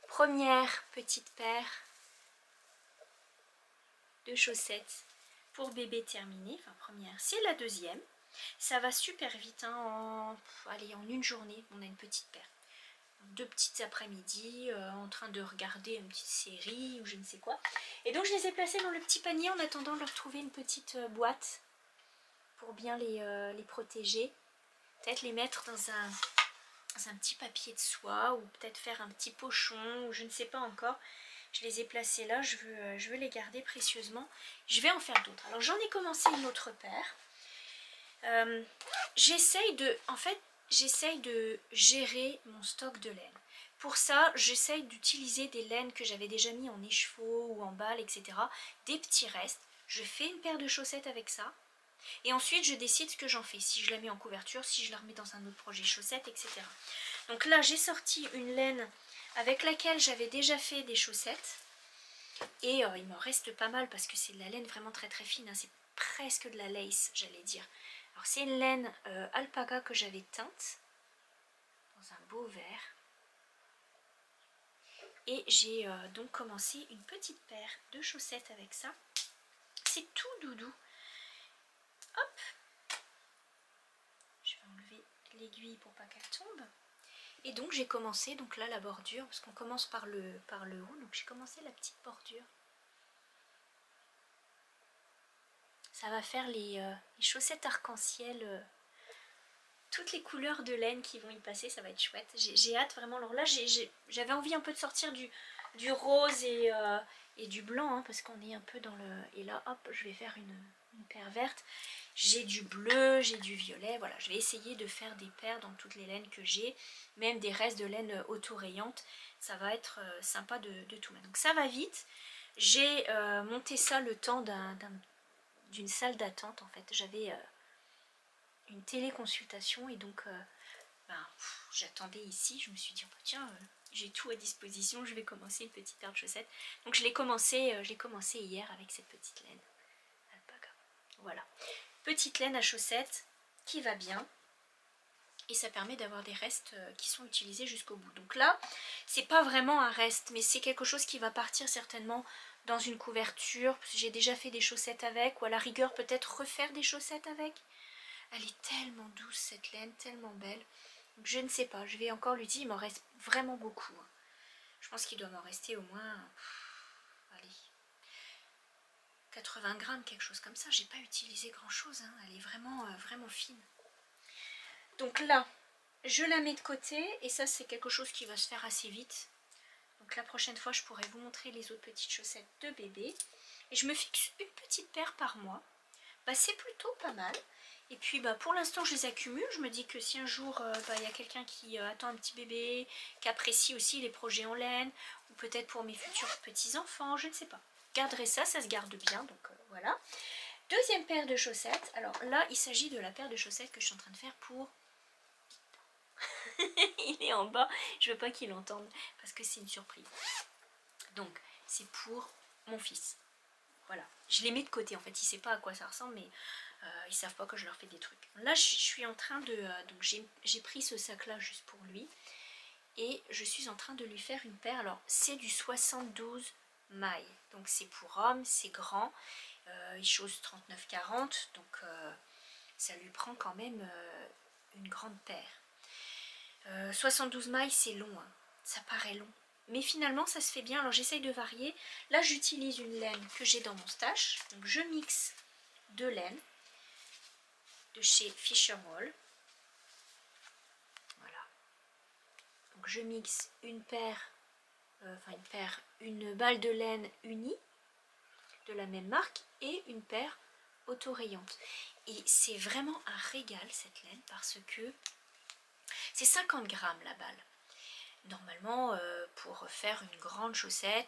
première petite paire de chaussettes pour bébé terminée. Enfin, première, c'est la deuxième. Ça va super vite, hein, en une journée, on a une petite paire. 2 petites après-midi en train de regarder une petite série ou je ne sais quoi. Et donc, je les ai placées dans le petit panier en attendant de leur trouver une petite boîte pour bien les protéger. Peut-être les mettre dans un petit papier de soie ou peut-être faire un petit pochon ou je ne sais pas encore. Je les ai placés là, je veux les garder précieusement. Je vais en faire d'autres. Alors j'en ai commencé une autre paire. J'essaye de gérer mon stock de laine. Pour ça, j'essaye d'utiliser des laines que j'avais déjà mis en écheveau ou en balle, etc. Des petits restes. Je fais une paire de chaussettes avec ça. Et ensuite, je décide ce que j'en fais. Si je la mets en couverture, si je la remets dans un autre projet chaussettes, etc. Donc là, j'ai sorti une laine avec laquelle j'avais déjà fait des chaussettes. Et il m'en reste pas mal parce que c'est de la laine vraiment très très fine. Hein. C'est presque de la lace, j'allais dire. Alors c'est une laine alpaga que j'avais teinte dans un beau vert. Et j'ai donc commencé une petite paire de chaussettes avec ça. C'est tout doudou. Hop. Je vais enlever l'aiguille pour pas qu'elle tombe. Et donc j'ai commencé, donc là la bordure, parce qu'on commence par le haut, donc j'ai commencé la petite bordure. Ça va faire les chaussettes arc-en-ciel, toutes les couleurs de laine qui vont y passer, ça va être chouette. J'ai hâte vraiment. Alors là j'avais envie un peu de sortir du rose et du blanc, hein, parce qu'on est un peu dans le... Et là hop, je vais faire une paire verte. J'ai du bleu, j'ai du violet, voilà, je vais essayer de faire des paires dans toutes les laines que j'ai, même des restes de laine auto-rayante, ça va être sympa de tout mettre. Donc ça va vite, j'ai monté ça le temps d'une salle d'attente en fait, j'avais une téléconsultation et donc j'attendais ici, je me suis dit oh, tiens, j'ai tout à disposition, je vais commencer une petite paire de chaussettes. Donc je l'ai commencé hier avec cette petite laine alpaga, voilà. Petite laine à chaussettes qui va bien et ça permet d'avoir des restes qui sont utilisés jusqu'au bout. Donc là c'est pas vraiment un reste mais c'est quelque chose qui va partir certainement dans une couverture. J'ai déjà fait des chaussettes avec ou à la rigueur peut-être refaire des chaussettes avec. Elle est tellement douce cette laine, tellement belle. Donc je ne sais pas, je vais encore lui dire, il m'en reste vraiment beaucoup. Je pense qu'il doit m'en rester au moins... allez... 80 grammes, quelque chose comme ça. J'ai pas utilisé grand chose, hein. Elle est vraiment, vraiment fine. Donc là, je la mets de côté et ça c'est quelque chose qui va se faire assez vite. Donc la prochaine fois je pourrai vous montrer les autres petites chaussettes de bébé. Et je me fixe une petite paire par mois. C'est plutôt pas mal. Et puis pour l'instant je les accumule. Je me dis que si un jour il y a quelqu'un qui attend un petit bébé, qui apprécie aussi les projets en laine, ou peut-être pour mes futurs petits enfants, je ne sais pas. Garderai ça, ça se garde bien, donc voilà. Deuxième paire de chaussettes. Alors là il s'agit de la paire de chaussettes que je suis en train de faire pour... il est en bas, je veux pas qu'il entende parce que c'est une surprise. Donc c'est pour mon fils. Voilà, je les mets de côté en fait, il sait pas à quoi ça ressemble mais ils savent pas que je leur fais des trucs. Là je suis en train de... donc j'ai pris ce sac là juste pour lui et je suis en train de lui faire une paire. Alors c'est du 72 mailles, donc c'est pour homme, c'est grand, il chausse 39-40, donc ça lui prend quand même une grande paire. 72 mailles c'est long, hein. Ça paraît long. Mais finalement ça se fait bien, alors j'essaye de varier. Là j'utilise une laine que j'ai dans mon stash. Donc je mixe deux laines de chez Fisher Wall. Voilà. Donc je mixe une balle de laine unie de la même marque et une paire auto-rayante. Et c'est vraiment un régal cette laine parce que c'est 50 grammes la balle. Normalement, pour faire une grande chaussette,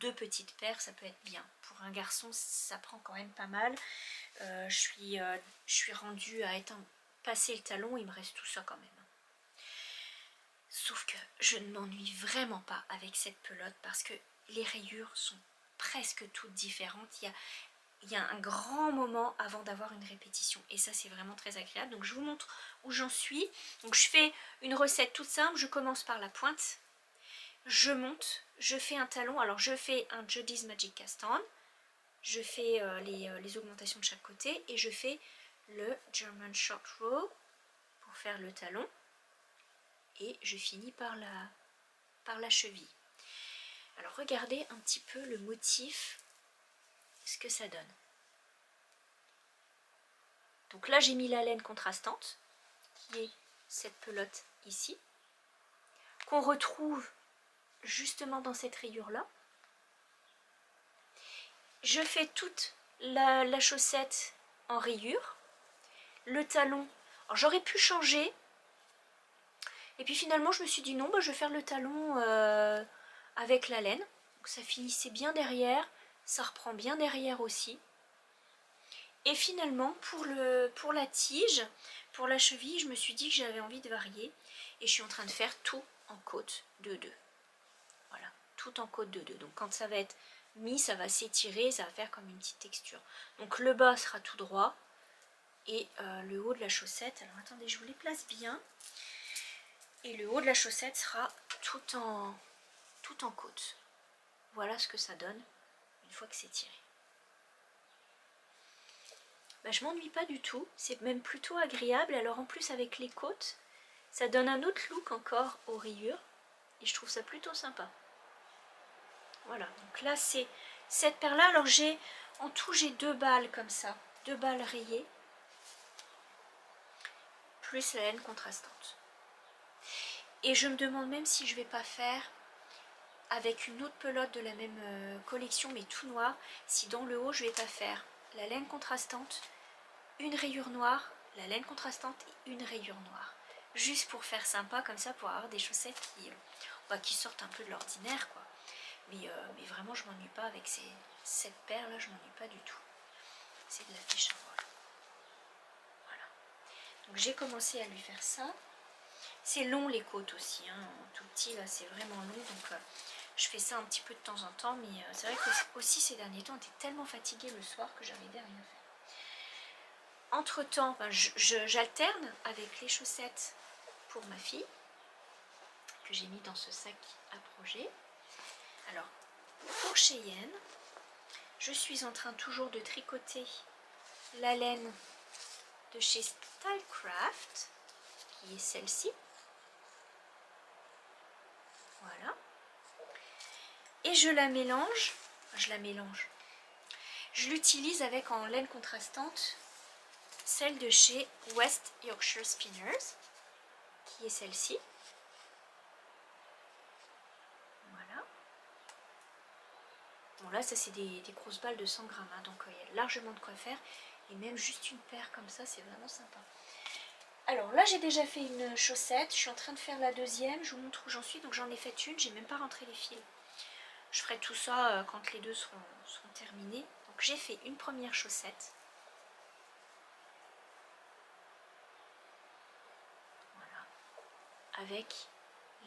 deux petites paires, ça peut être bien. Pour un garçon, ça prend quand même pas mal. Je suis rendue à passer le talon, il me reste tout ça quand même. Sauf que je ne m'ennuie vraiment pas avec cette pelote parce que les rayures sont presque toutes différentes. Il y a un grand moment avant d'avoir une répétition et ça c'est vraiment très agréable. Donc je vous montre où j'en suis. Donc je fais une recette toute simple, je commence par la pointe, je monte, je fais un talon. Alors je fais un Jody's Magic Cast On, je fais les augmentations de chaque côté et je fais le German Short Row pour faire le talon et je finis par la cheville. Alors regardez un petit peu le motif, ce que ça donne. Donc là j'ai mis la laine contrastante, qui est cette pelote ici, qu'on retrouve justement dans cette rayure là. Je fais toute la chaussette en rayure, le talon, alors j'aurais pu changer, et puis finalement je me suis dit non, bah, je vais faire le talon avec la laine, donc ça finissait bien derrière, ça reprend bien derrière aussi. Et finalement pour la tige, pour la cheville, je me suis dit que j'avais envie de varier, et je suis en train de faire tout en côte de 2. Voilà, tout en côte de 2. Donc quand ça va être mis, ça va s'étirer, ça va faire comme une petite texture. Donc le bas sera tout droit, et le haut de la chaussette, alors attendez, je vous les place bien, et le haut de la chaussette sera tout en côte. Voilà ce que ça donne une fois que c'est tiré. Bah, je m'ennuie pas du tout, c'est même plutôt agréable. Alors en plus avec les côtes, ça donne un autre look encore aux rayures, et je trouve ça plutôt sympa. Voilà, donc là c'est cette paire là. Alors en tout j'ai 2 balles comme ça, 2 balles rayées, plus la laine contrastante. Et je me demande même si je vais pas faire avec une autre pelote de la même collection mais tout noir, si dans le haut je vais pas faire la laine contrastante, une rayure noire, la laine contrastante et une rayure noire, juste pour faire sympa comme ça, pour avoir des chaussettes qui sortent un peu de l'ordinaire quoi. Mais vraiment je m'ennuie pas avec cette paire là, je m'ennuie pas du tout, c'est de la fiche à voir. Voilà, donc j'ai commencé à lui faire ça. C'est long les côtes aussi, hein. Tout petit là c'est vraiment long, donc je fais ça un petit peu de temps en temps, mais c'est vrai que aussi ces derniers temps on était tellement fatiguée le soir que j'arrivais à rien faire. Entre temps, j'alterne avec les chaussettes pour ma fille que j'ai mis dans ce sac à projet. Alors pour Cheyenne, je suis en train toujours de tricoter la laine de chez Stylecraft, qui est celle-ci. Voilà. Et je mélange, je l'utilise avec en laine contrastante celle de chez West Yorkshire Spinners, qui est celle-ci. Voilà. Bon là ça c'est des grosses balles de 100 grammes, hein, donc il y a largement de quoi faire, et même juste une paire comme ça c'est vraiment sympa. Alors là j'ai déjà fait une chaussette, je suis en train de faire la deuxième, je vous montre où j'en suis. Donc j'en ai fait une, j'ai même pas rentré les fils. Je ferai tout ça quand les deux seront terminés. Donc j'ai fait une première chaussette. Voilà. Avec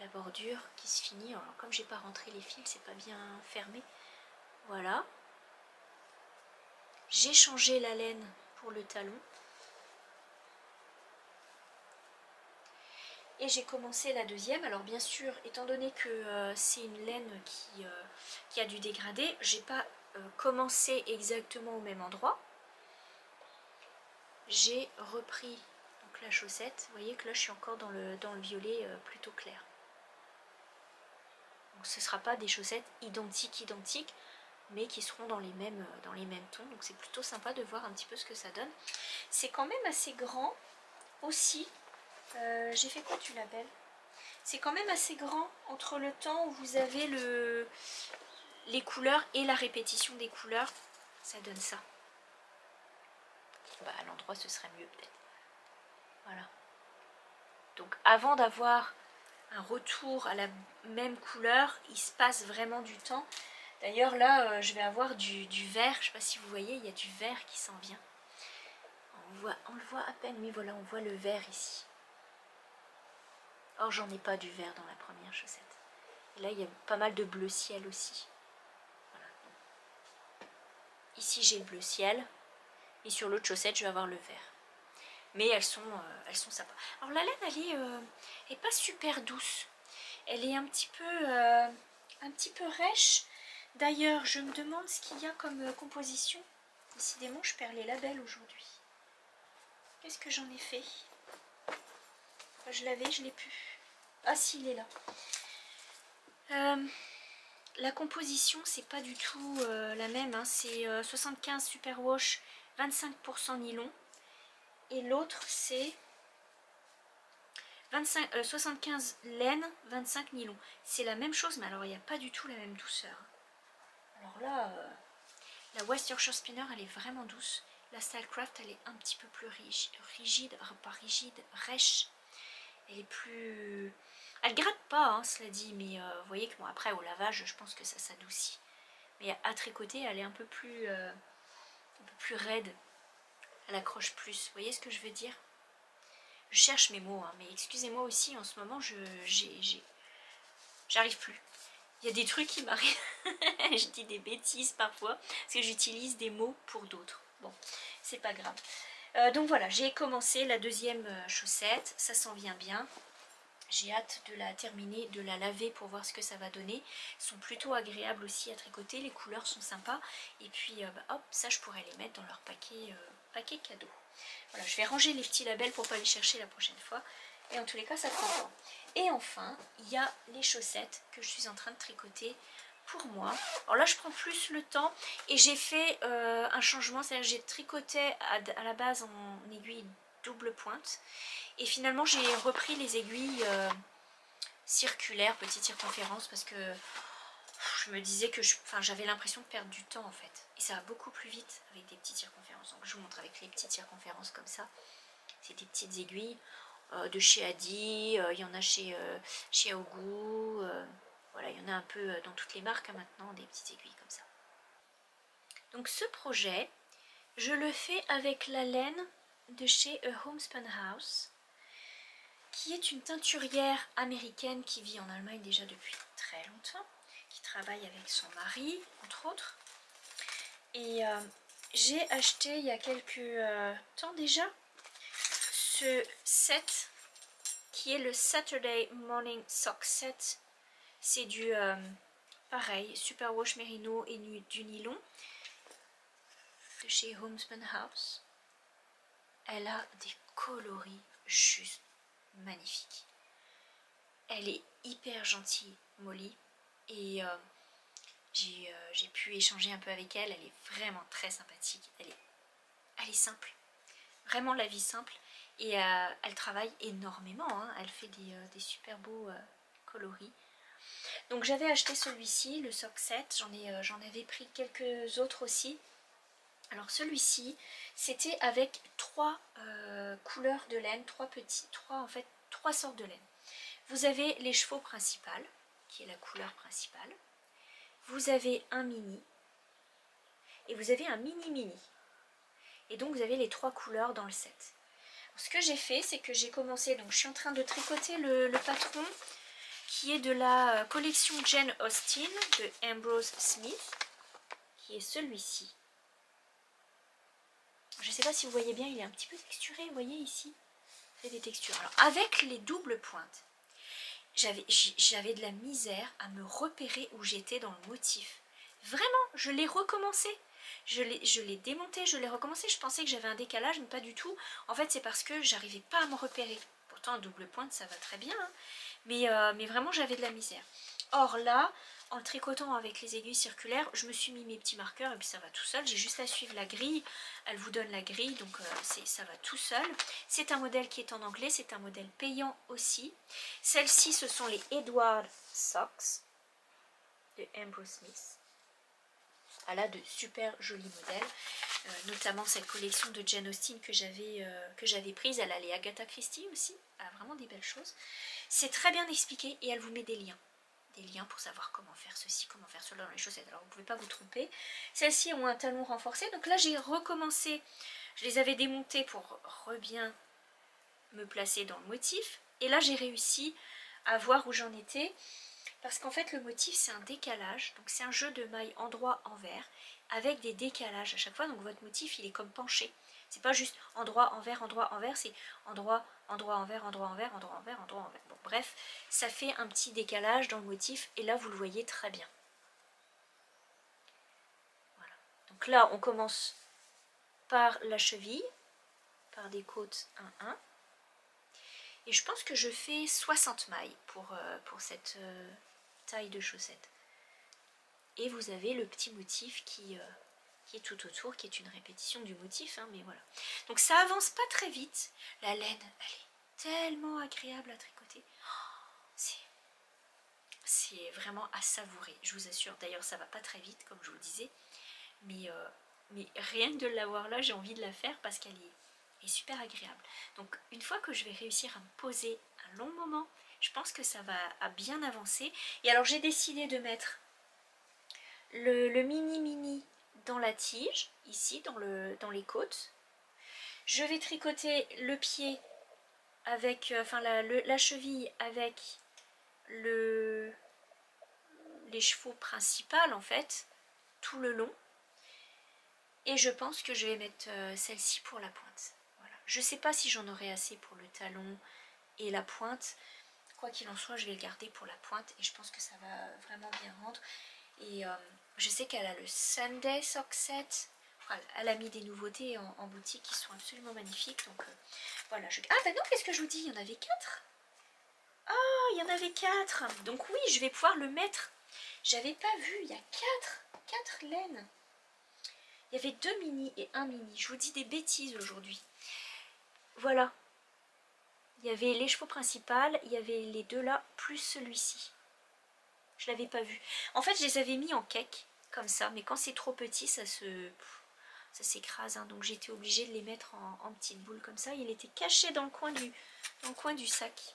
la bordure qui se finit. Alors comme j'ai pas rentré les fils, c'est pas bien fermé. Voilà. J'ai changé la laine pour le talon. Et j'ai commencé la deuxième. Alors bien sûr, étant donné que c'est une laine qui a du dégradé, j'ai pas commencé exactement au même endroit. J'ai repris donc la chaussette. Vous voyez que là je suis encore dans le violet plutôt clair. Donc ce ne sera pas des chaussettes identiques, mais qui seront dans les mêmes tons. Donc c'est plutôt sympa de voir un petit peu ce que ça donne. C'est quand même assez grand aussi. J'ai fait quoi du label? C'est quand même assez grand entre le temps où vous avez les couleurs et la répétition des couleurs. Ça donne ça. Bah, à l'endroit ce serait mieux peut-être. Voilà. Donc avant d'avoir un retour à la même couleur, il se passe vraiment du temps. D'ailleurs là je vais avoir du vert. Je ne sais pas si vous voyez, il y a du vert qui s'en vient. On le voit à peine, mais voilà, on voit le vert ici. Or j'en ai pas du vert dans la première chaussette. Et là il y a pas mal de bleu ciel aussi. Voilà. Ici j'ai le bleu ciel. Et sur l'autre chaussette je vais avoir le vert. Mais elles sont sympas. Alors la laine elle est pas super douce. Elle est un petit peu rêche. D'ailleurs je me demande ce qu'il y a comme composition. Décidément je perds les labels aujourd'hui. Qu'est-ce que j'en ai fait? Je l'avais, je l'ai plus. Ah si, il est là. La composition, c'est pas du tout la même. Hein. C'est 75 superwash, 25% nylon et l'autre c'est 75 laine, 25 nylon. C'est la même chose, mais alors il n'y a pas du tout la même douceur. Alors là, la West Yorkshire Spinner, elle est vraiment douce. La Stylecraft, elle est un petit peu plus rigide, pas rigide, rêche. Elle est plus... Elle gratte pas, hein, cela dit, mais vous voyez que bon, après au lavage, je pense que ça s'adoucit. Mais à tricoter, elle est un peu plus raide. Elle accroche plus. Vous voyez ce que je veux dire? Je cherche mes mots, hein, mais excusez-moi aussi, en ce moment, j'arrive plus. Il y a des trucs qui m'arrivent. Je dis des bêtises parfois, parce que j'utilise des mots pour d'autres. Bon, c'est pas grave. Donc voilà, j'ai commencé la deuxième chaussette, ça s'en vient bien. J'ai hâte de la terminer, de la laver pour voir ce que ça va donner. Elles sont plutôt agréables aussi à tricoter, les couleurs sont sympas. Et puis hop, ça je pourrais les mettre dans leur paquet cadeau. Voilà, je vais ranger les petits labels pour pas les chercher la prochaine fois. Et en tous les cas, ça prend temps. Et enfin, il y a les chaussettes que je suis en train de tricoter pour moi. Alors là, je prends plus le temps et j'ai fait un changement. C'est-à-dire j'ai tricoté à la base en aiguille double pointe. Et finalement, j'ai repris les aiguilles circulaires, petite circonférence, parce que je me disais que j'avais l'impression de perdre du temps en fait. Et ça va beaucoup plus vite avec des petites circonférences. Donc je vous montre avec les petites circonférences comme ça. C'est des petites aiguilles de chez Adi, il y en a chez Aogu, voilà, il y en a un peu dans toutes les marques hein, maintenant, des petites aiguilles comme ça. Donc ce projet, je le fais avec la laine de chez Homespun House, qui est une teinturière américaine qui vit en Allemagne déjà depuis très longtemps, qui travaille avec son mari, entre autres. Et j'ai acheté il y a quelques temps déjà ce set qui est le Saturday Morning Sock Set. C'est du pareil, Superwash Merino et du nylon de chez Homespun House. Elle a des coloris juste magnifiques. Elle est hyper gentille, Molly, et j'ai pu échanger un peu avec elle. Elle est vraiment très sympathique. Elle est simple, vraiment la vie simple. Et elle travaille énormément, hein. Elle fait des super beaux coloris. Donc j'avais acheté celui-ci, le sock set, j'en avais pris quelques autres aussi. Alors celui-ci, c'était avec 3 couleurs de laine, 3 sortes de laine. Vous avez les chevaux principales, qui est la couleur principale. Vous avez un mini, et vous avez un mini-mini. Et donc vous avez les 3 couleurs dans le set. Ce que j'ai fait, c'est que j'ai commencé, donc je suis en train de tricoter le patron qui est de la collection Jane Austen de Ambrose Smith, qui est celui-ci. Je ne sais pas si vous voyez bien, il est un petit peu texturé, vous voyez ici, il fait des textures. Alors avec les doubles pointes, j'avais de la misère à me repérer où j'étais dans le motif. Vraiment, je l'ai recommencé. Je l'ai démonté, je l'ai recommencé, je pensais que j'avais un décalage, mais pas du tout. En fait, c'est parce que j'arrivais pas à me repérer. Pourtant, en double pointe, ça va très bien, hein. Mais vraiment, j'avais de la misère. Or là, en le tricotant avec les aiguilles circulaires, je me suis mis mes petits marqueurs et puis ça va tout seul. J'ai juste à suivre la grille. Elle vous donne la grille, donc ça va tout seul. C'est un modèle qui est en anglais, c'est un modèle payant aussi. Celles-ci, ce sont les Edward Socks de Ambrose Smith. Elle a de super jolis modèles, notamment cette collection de Jane Austen que j'avais prise. Elle a les Agatha Christie aussi, elle a vraiment des belles choses. C'est très bien expliqué et elle vous met des liens pour savoir comment faire ceci, comment faire cela dans les chaussettes. Alors vous ne pouvez pas vous tromper. Celles-ci ont un talon renforcé, donc là j'ai recommencé, je les avais démontées pour bien me placer dans le motif. Et là j'ai réussi à voir où j'en étais. Parce qu'en fait le motif c'est un décalage, donc c'est un jeu de mailles endroit-envers avec des décalages à chaque fois, donc votre motif il est comme penché. C'est pas juste endroit-envers, endroit-envers, c'est endroit, endroit-envers, endroit-envers, endroit-envers, endroit-envers. Bon bref, ça fait un petit décalage dans le motif et là vous le voyez très bien. Voilà. Donc là on commence par la cheville, par des côtes 1-1. Et je pense que je fais 60 mailles pour cette taille de chaussette. Et vous avez le petit motif qui qui est tout autour, qui est une répétition du motif, hein, mais voilà. Donc ça avance pas très vite. La laine, elle est tellement agréable à tricoter. C'est vraiment à savourer, je vous assure. D'ailleurs, ça va pas très vite, comme je vous le disais. Mais rien que de l'avoir là, j'ai envie de la faire parce qu'elle est super agréable. Donc, une fois que je vais réussir à me poser un long moment, je pense que ça va bien avancer. Et alors, j'ai décidé de mettre le mini dans la tige, ici, dans les côtes. Je vais tricoter le pied avec, enfin la cheville avec les chevaux principaux en fait, tout le long. Et je pense que je vais mettre celle-ci pour la pointe. Voilà. Je ne sais pas si j'en aurai assez pour le talon et la pointe. Quoi qu'il en soit, je vais le garder pour la pointe et je pense que ça va vraiment bien rendre. Et je sais qu'elle a le Sunday Sock Set. Voilà, elle a mis des nouveautés en boutique qui sont absolument magnifiques. Donc voilà. Ah bah non, qu'est-ce que je vous dis? Il y en avait 4. Ah, il y en avait 4. Donc oui, je vais pouvoir le mettre. J'avais pas vu, il y a 4 laines. Il y avait 2 mini et 1 mini. Je vous dis des bêtises aujourd'hui. Voilà. Il y avait les chevaux principaux, il y avait les 2 là, plus celui-ci. Je l'avais pas vu. En fait, je les avais mis en cake, comme ça. Mais quand c'est trop petit, ça s'écrase. Hein, donc j'étais obligée de les mettre en petites boules comme ça. Il était caché dans le coin du sac.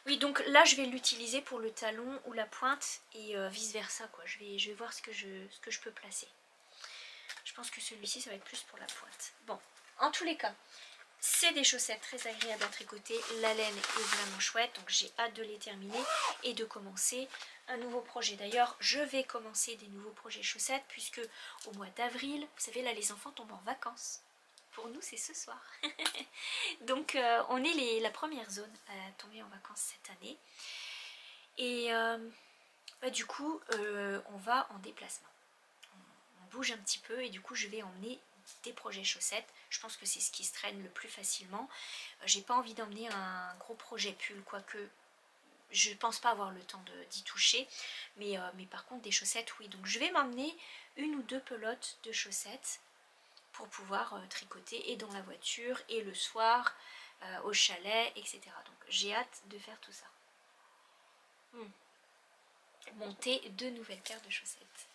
Oui, donc là, je vais l'utiliser pour le talon ou la pointe et vice versa, quoi. Je vais voir ce que je peux placer. Je pense que celui-ci, ça va être plus pour la pointe. Bon, en tous les cas, c'est des chaussettes très agréables à tricoter. La laine est vraiment chouette, donc j'ai hâte de les terminer et de commencer un nouveau projet. D'ailleurs, je vais commencer des nouveaux projets chaussettes puisque au mois d'avril, vous savez, là, les enfants tombent en vacances. Pour nous, c'est ce soir. Donc, on est la première zone à tomber en vacances cette année. Et du coup, on va en déplacement. On bouge un petit peu et du coup, je vais emmener des projets chaussettes. Je pense que c'est ce qui se traîne le plus facilement. J'ai pas envie d'emmener un gros projet pull, quoique je pense pas avoir le temps d'y toucher. Mais par contre, des chaussettes, oui. Donc, je vais m'emmener 1 ou 2 pelotes de chaussettes pour pouvoir tricoter et dans la voiture et le soir au chalet, etc. Donc j'ai hâte de faire tout ça. Monter 2 nouvelles paires de chaussettes.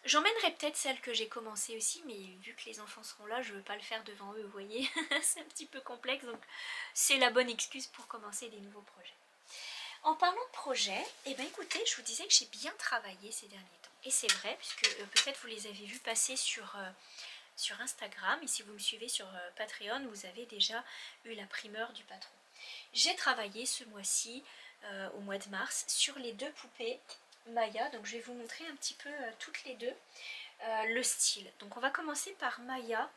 J'emmènerai peut-être celles que j'ai commencé aussi, mais vu que les enfants seront là, je ne veux pas le faire devant eux, vous voyez. C'est un petit peu complexe, donc c'est la bonne excuse pour commencer des nouveaux projets. En parlant de projets, eh ben écoutez, je vous disais que j'ai bien travaillé ces derniers temps. Et c'est vrai, puisque peut-être vous les avez vus passer sur Instagram. Et si vous me suivez sur Patreon, vous avez déjà eu la primeur du patron. J'ai travaillé ce mois-ci, au mois de mars, sur les 2 poupées Maya. Donc je vais vous montrer un petit peu toutes les 2 le style. Donc on va commencer par Maya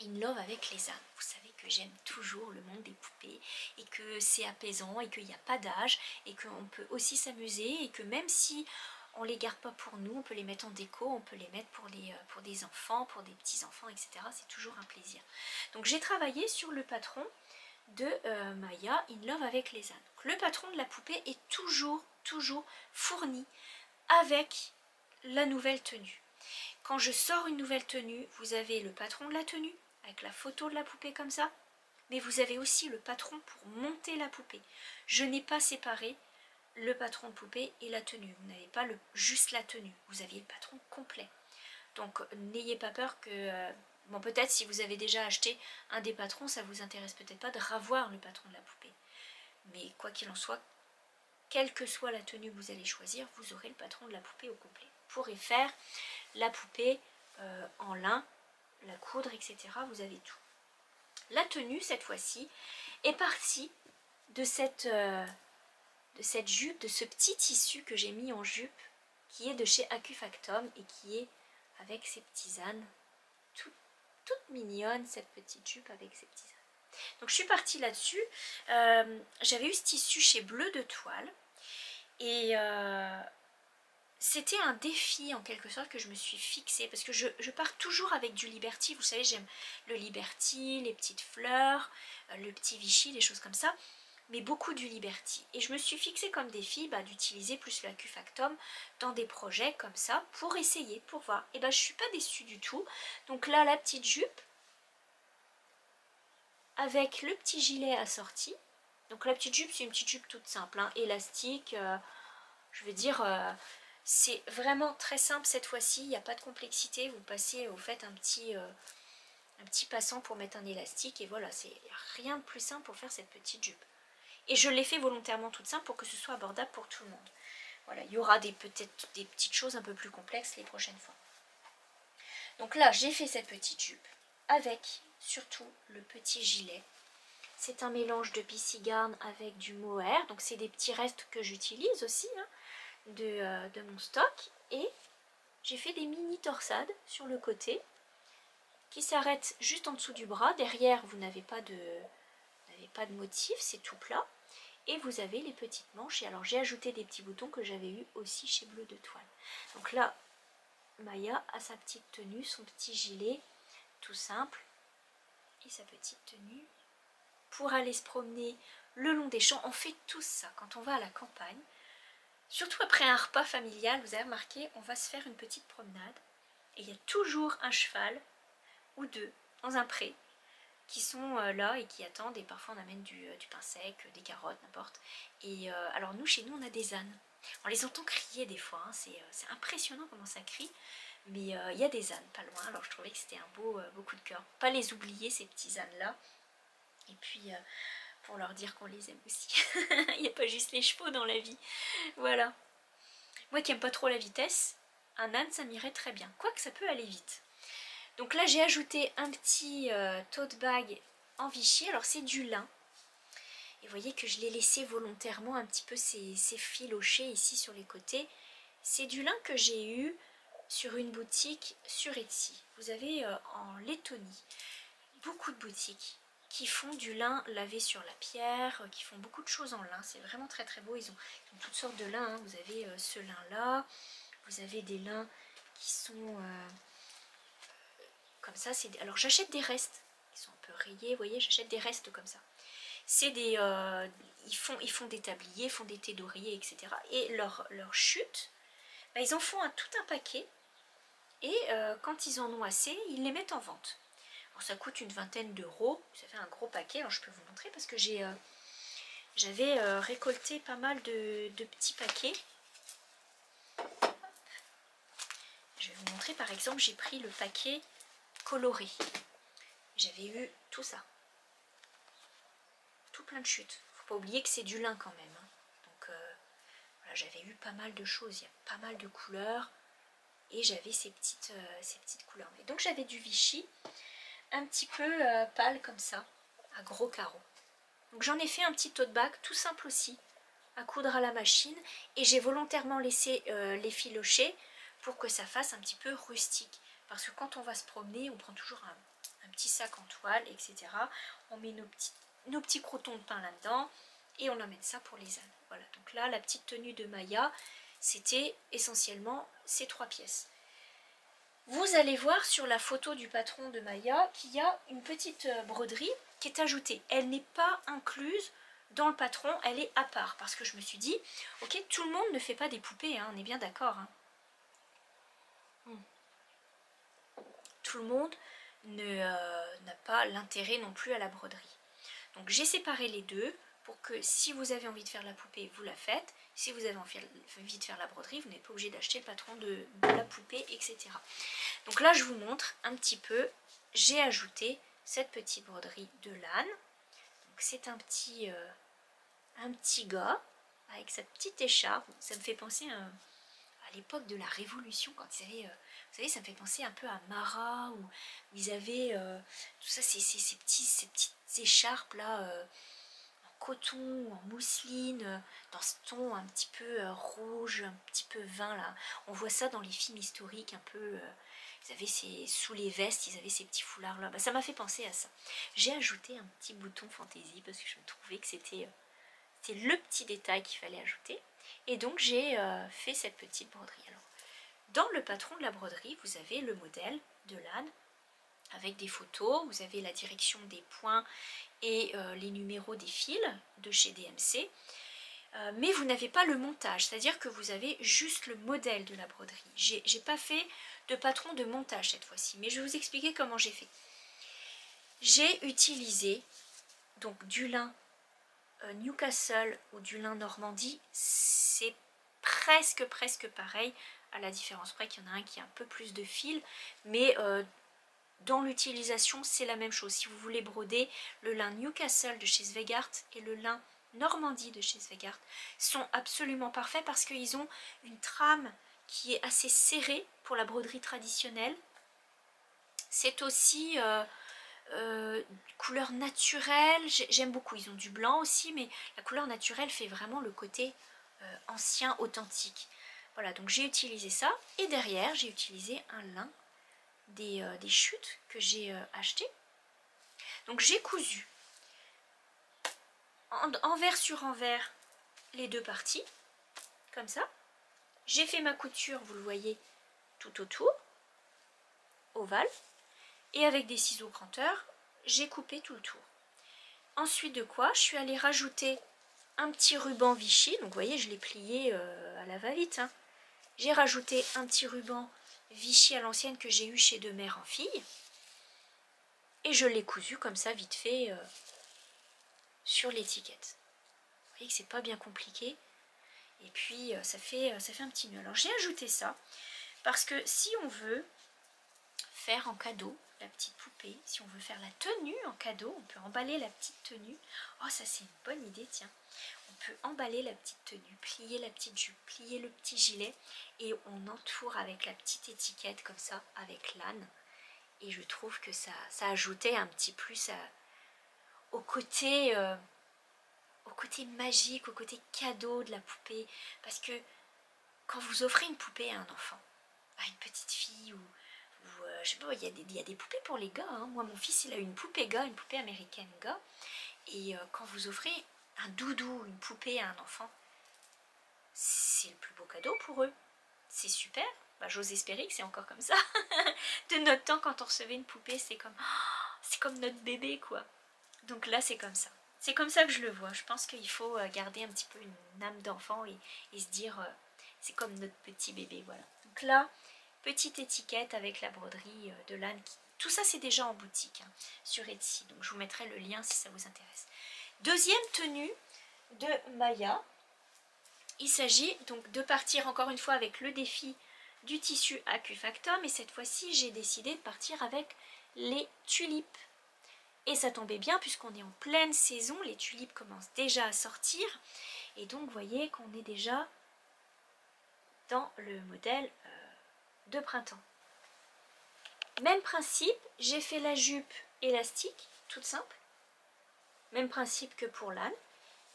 In Love avec les âmes. Vous savez que j'aime toujours le monde des poupées et que c'est apaisant et qu'il n'y a pas d'âge et qu'on peut aussi s'amuser et que même si on les garde pas pour nous, on peut les mettre en déco, on peut les mettre pour des enfants, pour des petits-enfants, etc. C'est toujours un plaisir. Donc j'ai travaillé sur le patron de Maya In Love avec les ânes. Donc, le patron de la poupée est toujours fourni avec la nouvelle tenue. Quand je sors une nouvelle tenue, vous avez le patron de la tenue, avec la photo de la poupée comme ça, mais vous avez aussi le patron pour monter la poupée. Je n'ai pas séparé le patron de poupée et la tenue. Vous n'avez pas juste la tenue, vous aviez le patron complet. Donc n'ayez pas peur que... bon, peut-être si vous avez déjà acheté un des patrons, ça vous intéresse peut-être pas de revoir le patron de la poupée. Mais quoi qu'il en soit, quelle que soit la tenue que vous allez choisir, vous aurez le patron de la poupée au complet. Vous pourrez faire la poupée en lin, la coudre, etc. Vous avez tout. La tenue, cette fois-ci, est partie de cette jupe, de ce petit tissu que j'ai mis en jupe, qui est de chez Acufactum et qui est avec ses petits ânes. Toute mignonne, cette petite jupe avec ses petits ânes. Donc je suis partie là-dessus. J'avais eu ce tissu chez Bleu de Toile. Et c'était un défi en quelque sorte que je me suis fixée. Parce que je pars toujours avec du Liberty. Vous savez, j'aime le Liberty, les petites fleurs, le petit Vichy, les choses comme ça. mais beaucoup du Liberty. Et je me suis fixé comme défi d'utiliser plus la Q-Factum dans des projets comme ça pour essayer, pour voir. Et je suis pas déçue du tout. Donc là, la petite jupe avec le petit gilet assorti. Donc la petite jupe, c'est une petite jupe toute simple, hein, élastique, je veux dire, c'est vraiment très simple cette fois-ci, il n'y a pas de complexité, vous passez, vous faites un petit passant pour mettre un élastique, et voilà, c'est rien de plus simple pour faire cette petite jupe. Et je l'ai fait volontairement toute simple pour que ce soit abordable pour tout le monde. Voilà, il y aura peut-être des petites choses un peu plus complexes les prochaines fois. Donc là, j'ai fait cette petite jupe avec surtout le petit gilet. C'est un mélange de PC Garn avec du mohair, donc c'est des petits restes que j'utilise aussi hein, de mon stock. Et j'ai fait des mini torsades sur le côté qui s'arrêtent juste en dessous du bras. Derrière, vous n'avez pas de motif, c'est tout plat. Et vous avez les petites manches. Et alors j'ai ajouté des petits boutons que j'avais eu aussi chez Bleu de Toile. Donc là, Maya a sa petite tenue, son petit gilet, tout simple, et sa petite tenue. Pour aller se promener le long des champs, on fait tout ça quand on va à la campagne. Surtout après un repas familial, vous avez remarqué, on va se faire une petite promenade. Et il y a toujours un cheval ou deux dans un pré qui sont là et qui attendent. Et parfois on amène du pain sec, des carottes, n'importe. Et alors nous, chez nous, on a des ânes. On les entend crier des fois, hein. C'est impressionnant comment ça crie. Mais il y a des ânes pas loin, alors je trouvais que c'était un beau coup de cœur. Pas les oublier, ces petits ânes-là. Et puis, pour leur dire qu'on les aime aussi. Il n'y a pas juste les chevaux dans la vie. Voilà. Moi qui n'aime pas trop la vitesse, un âne, ça m'irait très bien. Quoique ça peut aller vite. Donc là, j'ai ajouté un petit tote bag en Vichy. Alors, c'est du lin. Et vous voyez que je l'ai laissé volontairement un petit peu ces filochés ici sur les côtés. C'est du lin que j'ai eu sur une boutique sur Etsy. Vous avez en Lettonie beaucoup de boutiques qui font du lin lavé sur la pierre, qui font beaucoup de choses en lin. C'est vraiment très très beau. Ils ont toutes sortes de lin. Hein. Vous avez ce lin là, vous avez des lins qui sont comme ça. Alors j'achète des restes qui sont un peu rayés. Vous voyez, j'achète des restes comme ça. C'est des ils font des tabliers, font des thés d'oreiller, etc. Et leur chute, ils en font tout un paquet. Et quand ils en ont assez, ils les mettent en vente. Alors, ça coûte une vingtaine d'euros, ça fait un gros paquet. Alors je peux vous montrer parce que j'avais récolté pas mal de petits paquets. Je vais vous montrer, par exemple, j'ai pris le paquet coloré. J'avais eu tout ça. Tout plein de chutes. Faut pas oublier que c'est du lin quand même. Hein. Donc voilà, j'avais eu pas mal de choses, il y a pas mal de couleurs. Et j'avais ces petites couleurs. Et donc j'avais du Vichy un petit peu pâle comme ça, à gros carreaux. Donc j'en ai fait un petit tote bag tout simple aussi, à coudre à la machine. Et j'ai volontairement laissé les filochés pour que ça fasse un petit peu rustique. Parce que quand on va se promener, on prend toujours un petit sac en toile, etc. On met nos petits croutons de pain là-dedans et on emmène ça pour les ânes. Voilà, donc là, la petite tenue de Maya, c'était essentiellement ces 3 pièces. Vous allez voir sur la photo du patron de Maya qu'il y a une petite broderie qui est ajoutée. Elle n'est pas incluse dans le patron, elle est à part. Parce que je me suis dit, ok, tout le monde ne fait pas des poupées, hein, on est bien d'accord. Hein. Tout le monde n'a pas l'intérêt non plus à la broderie. Donc j'ai séparé les deux pour que si vous avez envie de faire la poupée, vous la faites. Si vous avez envie de faire la broderie, vous n'êtes pas obligé d'acheter le patron de la poupée, etc. Donc là, je vous montre un petit peu. J'ai ajouté cette petite broderie de l'âne. Donc c'est un petit gars avec sa petite écharpe. Ça me fait penser à l'époque de la Révolution, quand ils avaient, vous savez, ça me fait penser un peu à Marat, où ils avaient tout ça, ces petites écharpes là, en coton, en mousseline, dans ce ton un petit peu rouge, un petit peu vin là. On voit ça dans les films historiques un peu. Ils avaient sous les vestes, ils avaient ces petits foulards là. Ça m'a fait penser à ça. J'ai ajouté un petit bouton fantaisie parce que je me trouvais que c'était le petit détail qu'il fallait ajouter. Et donc j'ai fait cette petite broderie. Alors, dans le patron de la broderie, vous avez le modèle de l'âne avec des photos. Vous avez la direction des points et les numéros des fils de chez DMC. Mais vous n'avez pas le montage, c'est-à-dire que vous avez juste le modèle de la broderie. J'ai pas fait de patron de montage cette fois-ci, mais je vais vous expliquer comment j'ai fait. J'ai utilisé donc du lin Newcastle ou du lin Normandie, c'est presque pareil, à la différence près qu'il y en a un qui a un peu plus de fil, mais dans l'utilisation c'est la même chose. Si vous voulez broder, le lin Newcastle de chez Zweigart et le lin Normandie de chez Zweigart sont absolument parfaits parce qu'ils ont une trame qui est assez serrée pour la broderie traditionnelle. C'est aussi couleur naturelle, j'aime beaucoup, ils ont du blanc aussi, mais la couleur naturelle fait vraiment le côté ancien, authentique. Voilà, donc j'ai utilisé ça, et derrière j'ai utilisé un lin des chutes que j'ai acheté. Donc j'ai cousu envers sur envers les deux parties, comme ça. J'ai fait ma couture, vous le voyez, tout autour, ovale, et avec des ciseaux cranteurs, j'ai coupé tout le tour. Ensuite de quoi, je suis allée rajouter un petit ruban Vichy, donc vous voyez, je l'ai plié à la va-vite, hein. J'ai rajouté un petit ruban Vichy à l'ancienne que j'ai eu chez De Mère en Fille, et je l'ai cousu comme ça, vite fait, sur l'étiquette. Vous voyez que c'est pas bien compliqué, et puis ça fait un petit nœud. Alors j'ai ajouté ça, parce que si on veut faire en cadeau la petite poupée, si on veut faire la tenue en cadeau, on peut emballer la petite tenue. Oh, ça c'est une bonne idée, tiens. On peut emballer la petite tenue, plier la petite jupe, plier le petit gilet, et on entoure avec la petite étiquette comme ça, avec l'âne. Et je trouve que ça ajoutait un petit plus au côté magique, au côté cadeau de la poupée. Parce que quand vous offrez une poupée à un enfant, à une petite fille ou je sais pas, il y a des poupées pour les gars, hein. Moi mon fils il a une poupée gars, une poupée américaine gars, et quand vous offrez un doudou, une poupée à un enfant, c'est le plus beau cadeau pour eux, c'est super. Bah, j'ose espérer que c'est encore comme ça. De notre temps, quand on recevait une poupée, c'est comme notre bébé quoi. Donc là c'est comme ça. C'est comme ça que je le vois. Je pense qu'il faut garder un petit peu une âme d'enfant et se dire c'est comme notre petit bébé, voilà. Donc là, petite étiquette avec la broderie de l'âne. Tout ça c'est déjà en boutique, hein, sur Etsy. Donc je vous mettrai le lien si ça vous intéresse. Deuxième tenue de Maya. Il s'agit donc de partir encore une fois avec le défi du tissu Acufactum. Et cette fois-ci j'ai décidé de partir avec les tulipes. Et ça tombait bien puisqu'on est en pleine saison. Les tulipes commencent déjà à sortir. Et donc vous voyez qu'on est déjà dans le modèle de printemps. Même principe, j'ai fait la jupe élastique, toute simple. Même principe que pour l'âne.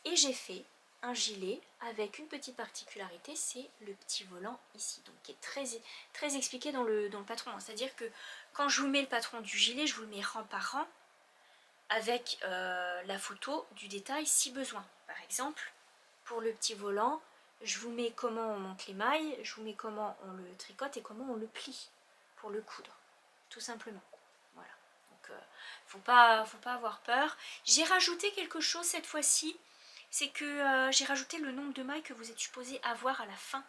Et j'ai fait un gilet avec une petite particularité, c'est le petit volant ici. Donc qui est très expliqué dans le patron. C'est-à-dire que quand je vous mets le patron du gilet, je vous le mets rang par rang avec la photo du détail si besoin. Par exemple, pour le petit volant, je vous mets comment on monte les mailles, je vous mets comment on le tricote et comment on le plie pour le coudre, tout simplement. Voilà, donc faut pas avoir peur. J'ai rajouté quelque chose cette fois-ci, c'est que j'ai rajouté le nombre de mailles que vous êtes supposé avoir à la fin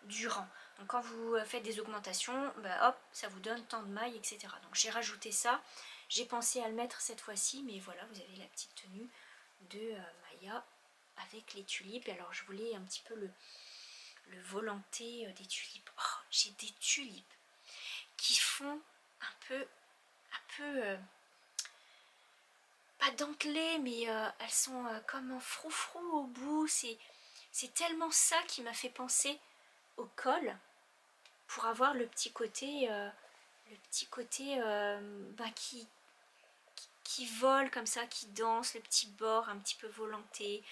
du rang. Donc quand vous faites des augmentations, bah, hop, ça vous donne tant de mailles, etc. Donc j'ai rajouté ça, j'ai pensé à le mettre cette fois-ci, mais voilà, vous avez la petite tenue de Maya avec les tulipes. Alors je voulais un petit peu le volanté des tulipes. Oh, j'ai des tulipes qui font un peu pas dentelées, mais elles sont comme en froufrou au bout. C'est tellement ça qui m'a fait penser au col, pour avoir le petit côté bah, qui vole comme ça, qui danse, le petit bord un petit peu volanté,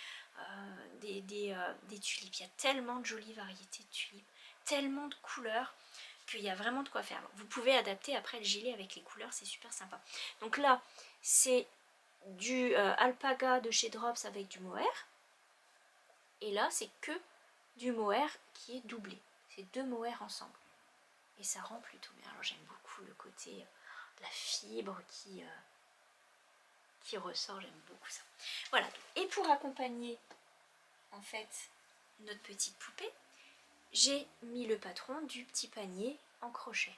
des tulipes. Il y a tellement de jolies variétés de tulipes, tellement de couleurs, qu'il y a vraiment de quoi faire. Alors, vous pouvez adapter après le gilet avec les couleurs, c'est super sympa. Donc là, c'est du alpaga de chez Drops avec du mohair. Et là, c'est que du mohair qui est doublé. C'est deux mohair ensemble. Et ça rend plutôt bien. Alors j'aime beaucoup le côté la fibre qui ressort, j'aime beaucoup ça. Voilà, et pour accompagner en fait notre petite poupée, j'ai mis le patron du petit panier en crochet.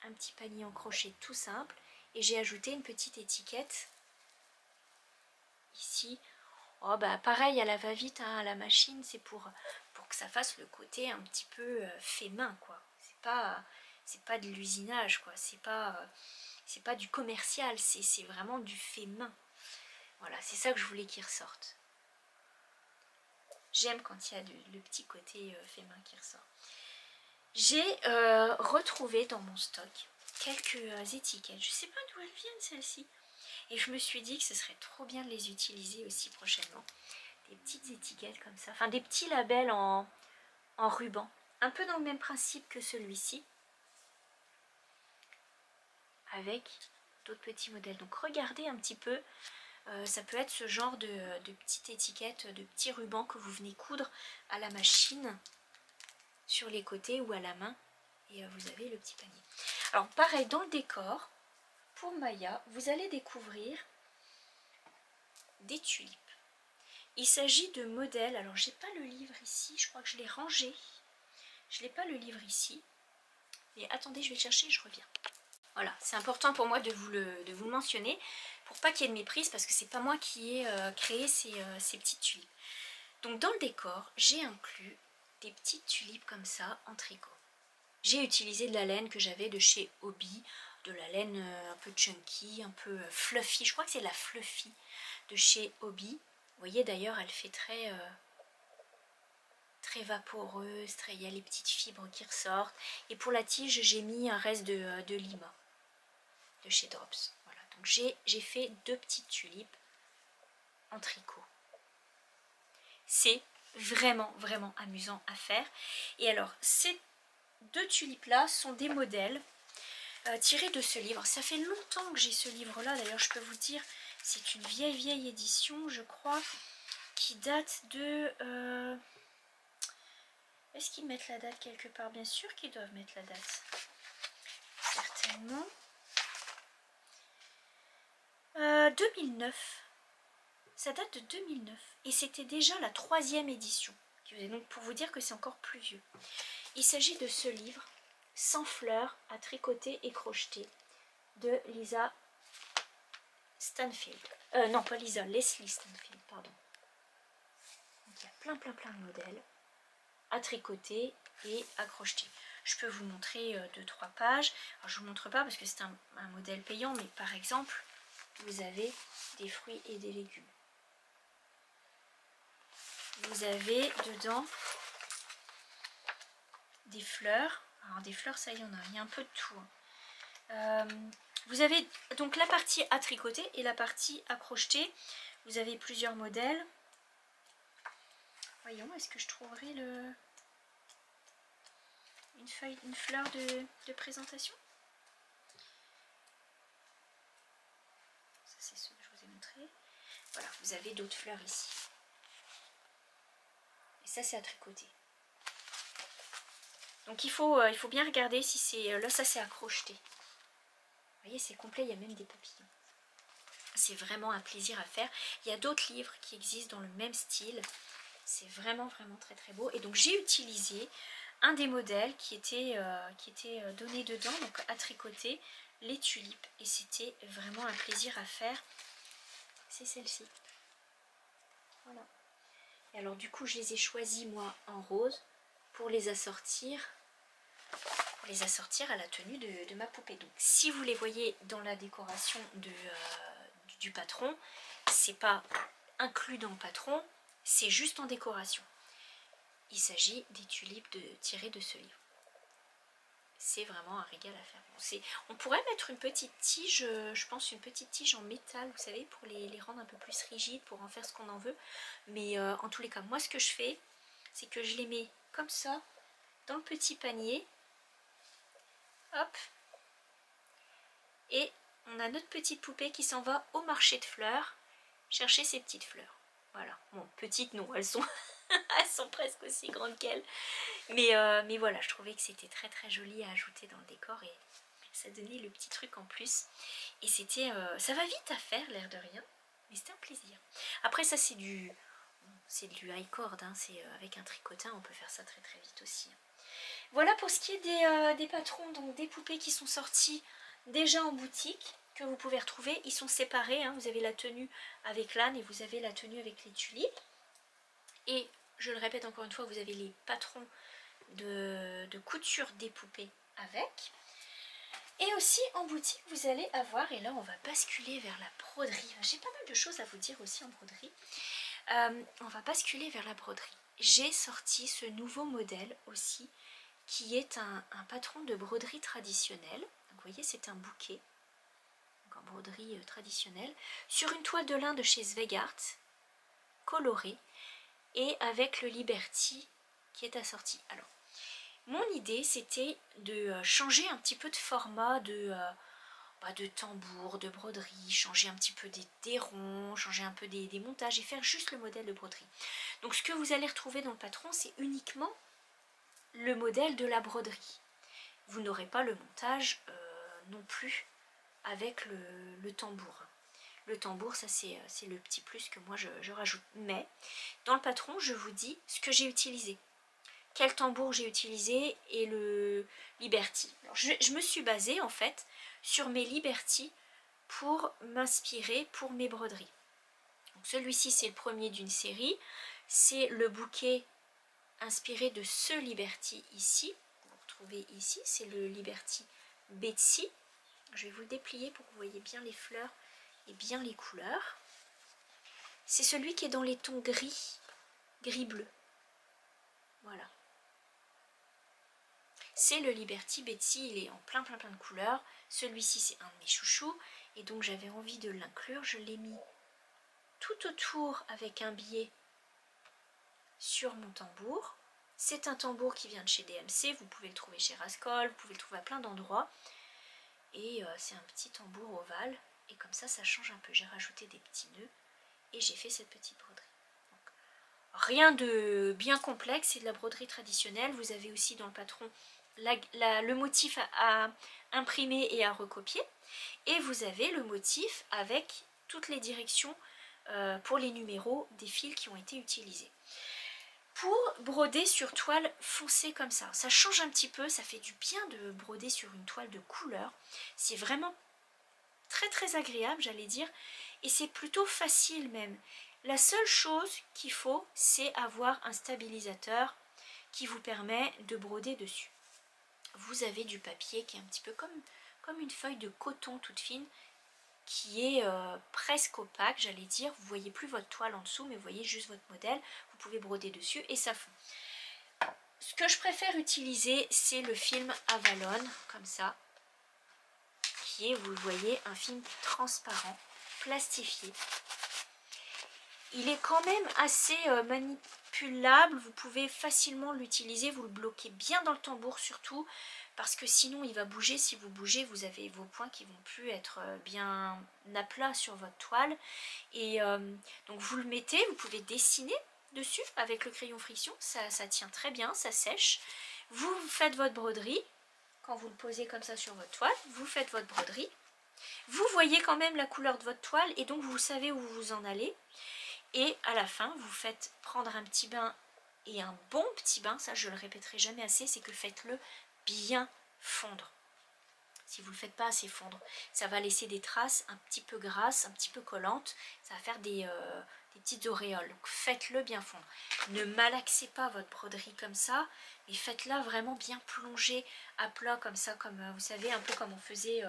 Un petit panier en crochet tout simple, et j'ai ajouté une petite étiquette ici. Oh bah pareil à la va-vite, hein, à la machine, c'est pour que ça fasse le côté un petit peu fait main, quoi. C'est pas de l'usinage, quoi. C'est pas du commercial, c'est vraiment du fait main. Voilà, c'est ça que je voulais qu'il ressorte. J'aime quand il y a le petit côté fait main qui ressort. J'ai retrouvé dans mon stock quelques étiquettes. Je sais pas d'où elles viennent celles-ci. Et je me suis dit que ce serait trop bien de les utiliser aussi prochainement. Des petites étiquettes comme ça. Enfin des petits labels en ruban. Un peu dans le même principe que celui-ci. Avec d'autres petits modèles. Donc regardez un petit peu. Ça peut être ce genre de petites étiquettes, de petits rubans que vous venez coudre à la machine. Sur les côtés ou à la main. Et vous avez le petit panier. Alors pareil dans le décor. Pour Maya, vous allez découvrir des tulipes. Il s'agit de modèles, alors j'ai pas le livre ici, je crois que je l'ai rangé. Je n'ai pas le livre ici. Mais attendez, je vais le chercher et je reviens. Voilà, c'est important pour moi de vous le mentionner, pour pas qu'il y ait de méprise, parce que c'est pas moi qui ai créé ces petites tulipes. Donc dans le décor, j'ai inclus des petites tulipes comme ça en tricot. J'ai utilisé de la laine que j'avais de chez Hobby, de la laine un peu chunky, un peu fluffy. Je crois que c'est la fluffy de chez Hobby. Vous voyez d'ailleurs, elle fait très vaporeuse, il y a les petites fibres qui ressortent. Et pour la tige, j'ai mis un reste de Lima de chez Drops. Voilà, donc j'ai fait 2 petites tulipes en tricot. C'est vraiment amusant à faire. Et alors, ces 2 tulipes là sont des modèles tirés de ce livre. Ça fait longtemps que j'ai ce livre là, d'ailleurs je peux vous dire, c'est une vieille édition je crois, qui date de... Est-ce qu'ils mettent la date quelque part? Bien sûr qu'ils doivent mettre la date, certainement. 2009, ça date de 2009 et c'était déjà la 3e édition, donc pour vous dire que c'est encore plus vieux. Il s'agit de ce livre, 100 fleurs à tricoter et crocheter, de Lisa Stanfield. Non, pas Lisa, Leslie Stanfield, pardon. Donc, il y a plein de modèles à tricoter et à crocheter. Je peux vous montrer 2-3 pages. Alors, je ne vous montre pas parce que c'est un modèle payant, mais par exemple, vous avez des fruits et des légumes. Vous avez dedans des fleurs. Alors des fleurs, ça y en a, il y a un peu de tout. Vous avez donc la partie à tricoter et la partie à crocheter. Vous avez plusieurs modèles. Voyons, est-ce que je trouverai une fleur de présentation? Ça c'est ce que je vous ai montré. Voilà, vous avez d'autres fleurs ici. Et ça c'est à tricoter. Donc il faut bien regarder si c'est... Là ça c'est à crocheter. Vous voyez, c'est complet, il y a même des papillons. C'est vraiment un plaisir à faire. Il y a d'autres livres qui existent dans le même style. C'est vraiment très beau. Et donc j'ai utilisé un des modèles qui était donné dedans, donc à tricoter, les tulipes. Et c'était vraiment un plaisir à faire. C'est celle-ci. Voilà. Et alors du coup je les ai choisis moi en rose pour les assortir. À la tenue de ma poupée. Donc si vous les voyez dans la décoration du patron, c'est pas inclus dans le patron, c'est juste en décoration. Il s'agit des tulipes tirées de ce livre. C'est vraiment un régal à faire. Bon, on pourrait mettre une petite tige, je pense une petite tige en métal, vous savez, pour les rendre un peu plus rigides, pour en faire ce qu'on en veut. Mais en tous les cas, moi ce que je fais, c'est que je les mets comme ça, dans le petit panier. Hop, et on a notre petite poupée qui s'en va au marché de fleurs chercher ses petites fleurs. Voilà, bon, petites non, elles sont presque aussi grandes qu'elles, mais voilà, je trouvais que c'était très joli à ajouter dans le décor et ça donnait le petit truc en plus. Et c'était, ça va vite à faire, l'air de rien, mais c'était un plaisir. Après ça c'est du high cord, hein, c'est avec un tricotin, on peut faire ça très très vite aussi. Voilà pour ce qui est des patrons, donc des poupées qui sont sorties déjà en boutique, que vous pouvez retrouver. Ils sont séparés, hein, vous avez la tenue avec l'âne et vous avez la tenue avec les tulipes. Et je le répète encore une fois, vous avez les patrons de couture des poupées avec. Et aussi en boutique vous allez avoir, et là on va basculer vers la broderie. J'ai pas mal de choses à vous dire aussi en broderie. On va basculer vers la broderie. J'ai sorti ce nouveau modèle aussi, qui est un patron de broderie traditionnelle. Donc vous voyez, c'est un bouquet, donc en broderie traditionnelle, sur une toile de lin de chez Zweigart, colorée, et avec le Liberty qui est assorti. Alors, mon idée, c'était de changer un petit peu de format de tambour, de broderie, changer un petit peu des ronds, changer un peu des montages et faire juste le modèle de broderie. Donc ce que vous allez retrouver dans le patron, c'est uniquement le modèle de la broderie. Vous n'aurez pas le montage non plus avec le tambour. Le tambour, ça c'est le petit plus que moi je rajoute. Mais dans le patron, je vous dis ce que j'ai utilisé. Quel tambour j'ai utilisé et le Liberty. Alors, je me suis basée en fait sur mes Liberty pour m'inspirer pour mes broderies. Celui-ci c'est le premier d'une série. C'est le bouquet inspiré de ce Liberty ici. Vous retrouvez ici, c'est le Liberty Betsy. Je vais vous le déplier pour que vous voyez bien les fleurs et bien les couleurs. C'est celui qui est dans les tons gris, gris-bleu. Voilà. C'est le Liberty Betsy, il est en plein de couleurs. Celui-ci c'est un de mes chouchous et donc j'avais envie de l'inclure. Je l'ai mis tout autour avec un biais sur mon tambour. C'est un tambour qui vient de chez DMC, vous pouvez le trouver chez Rascol, vous pouvez le trouver à plein d'endroits. Et c'est un petit tambour ovale et comme ça change un peu. J'ai rajouté des petits nœuds et j'ai fait cette petite broderie. Donc, rien de bien complexe, c'est de la broderie traditionnelle. Vous avez aussi dans le patron le motif à imprimer et à recopier. Et vous avez le motif avec toutes les directions pour les numéros des fils qui ont été utilisés. Pour broder sur toile foncée comme ça change un petit peu, ça fait du bien de broder sur une toile de couleur. C'est vraiment très agréable, j'allais dire, et c'est plutôt facile même. La seule chose qu'il faut, c'est avoir un stabilisateur qui vous permet de broder dessus. Vous avez du papier qui est un petit peu comme une feuille de coton toute fine, qui est presque opaque, j'allais dire. Vous voyez plus votre toile en dessous, mais vous voyez juste votre modèle. Vous pouvez broder dessus et ça fond. Ce que je préfère utiliser, c'est le film Avalon, comme ça, qui est, vous le voyez, un film transparent, plastifié. Il est quand même assez manipulable, vous pouvez facilement l'utiliser, vous le bloquez bien dans le tambour surtout, parce que sinon il va bouger. Si vous bougez, vous avez vos points qui vont plus être bien à plat sur votre toile. Et donc vous le mettez, vous pouvez dessiner dessus avec le crayon friction, ça tient très bien, ça sèche. Vous faites votre broderie, quand vous le posez comme ça sur votre toile, vous faites votre broderie. Vous voyez quand même la couleur de votre toile et donc vous savez où vous en allez. Et à la fin, vous faites prendre un petit bain et un bon petit bain, ça je le répéterai jamais assez, c'est que faites-le bien fondre. Si vous ne le faites pas assez fondre, ça va laisser des traces un petit peu grasses, un petit peu collantes, ça va faire des petites auréoles. Donc faites-le bien fondre. Ne malaxez pas votre broderie comme ça, mais faites-la vraiment bien plongée à plat comme ça, comme vous savez, un peu comme on faisait...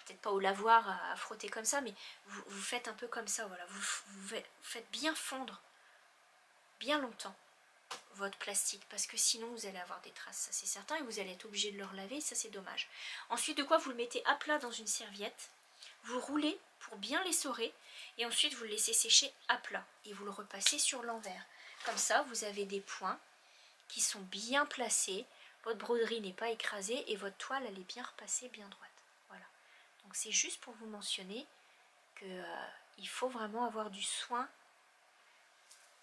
peut-être pas au lavoir à frotter comme ça, mais vous faites un peu comme ça, voilà. Vous faites bien fondre, bien longtemps, votre plastique, parce que sinon vous allez avoir des traces, ça c'est certain, et vous allez être obligé de le relaver, ça c'est dommage. Ensuite de quoi, vous le mettez à plat dans une serviette, vous roulez pour bien l'essorer, et ensuite vous le laissez sécher à plat, et vous le repassez sur l'envers. Comme ça, vous avez des points qui sont bien placés, votre broderie n'est pas écrasée, et votre toile elle est bien repassée, bien droite. Donc c'est juste pour vous mentionner qu'il faut vraiment avoir du soin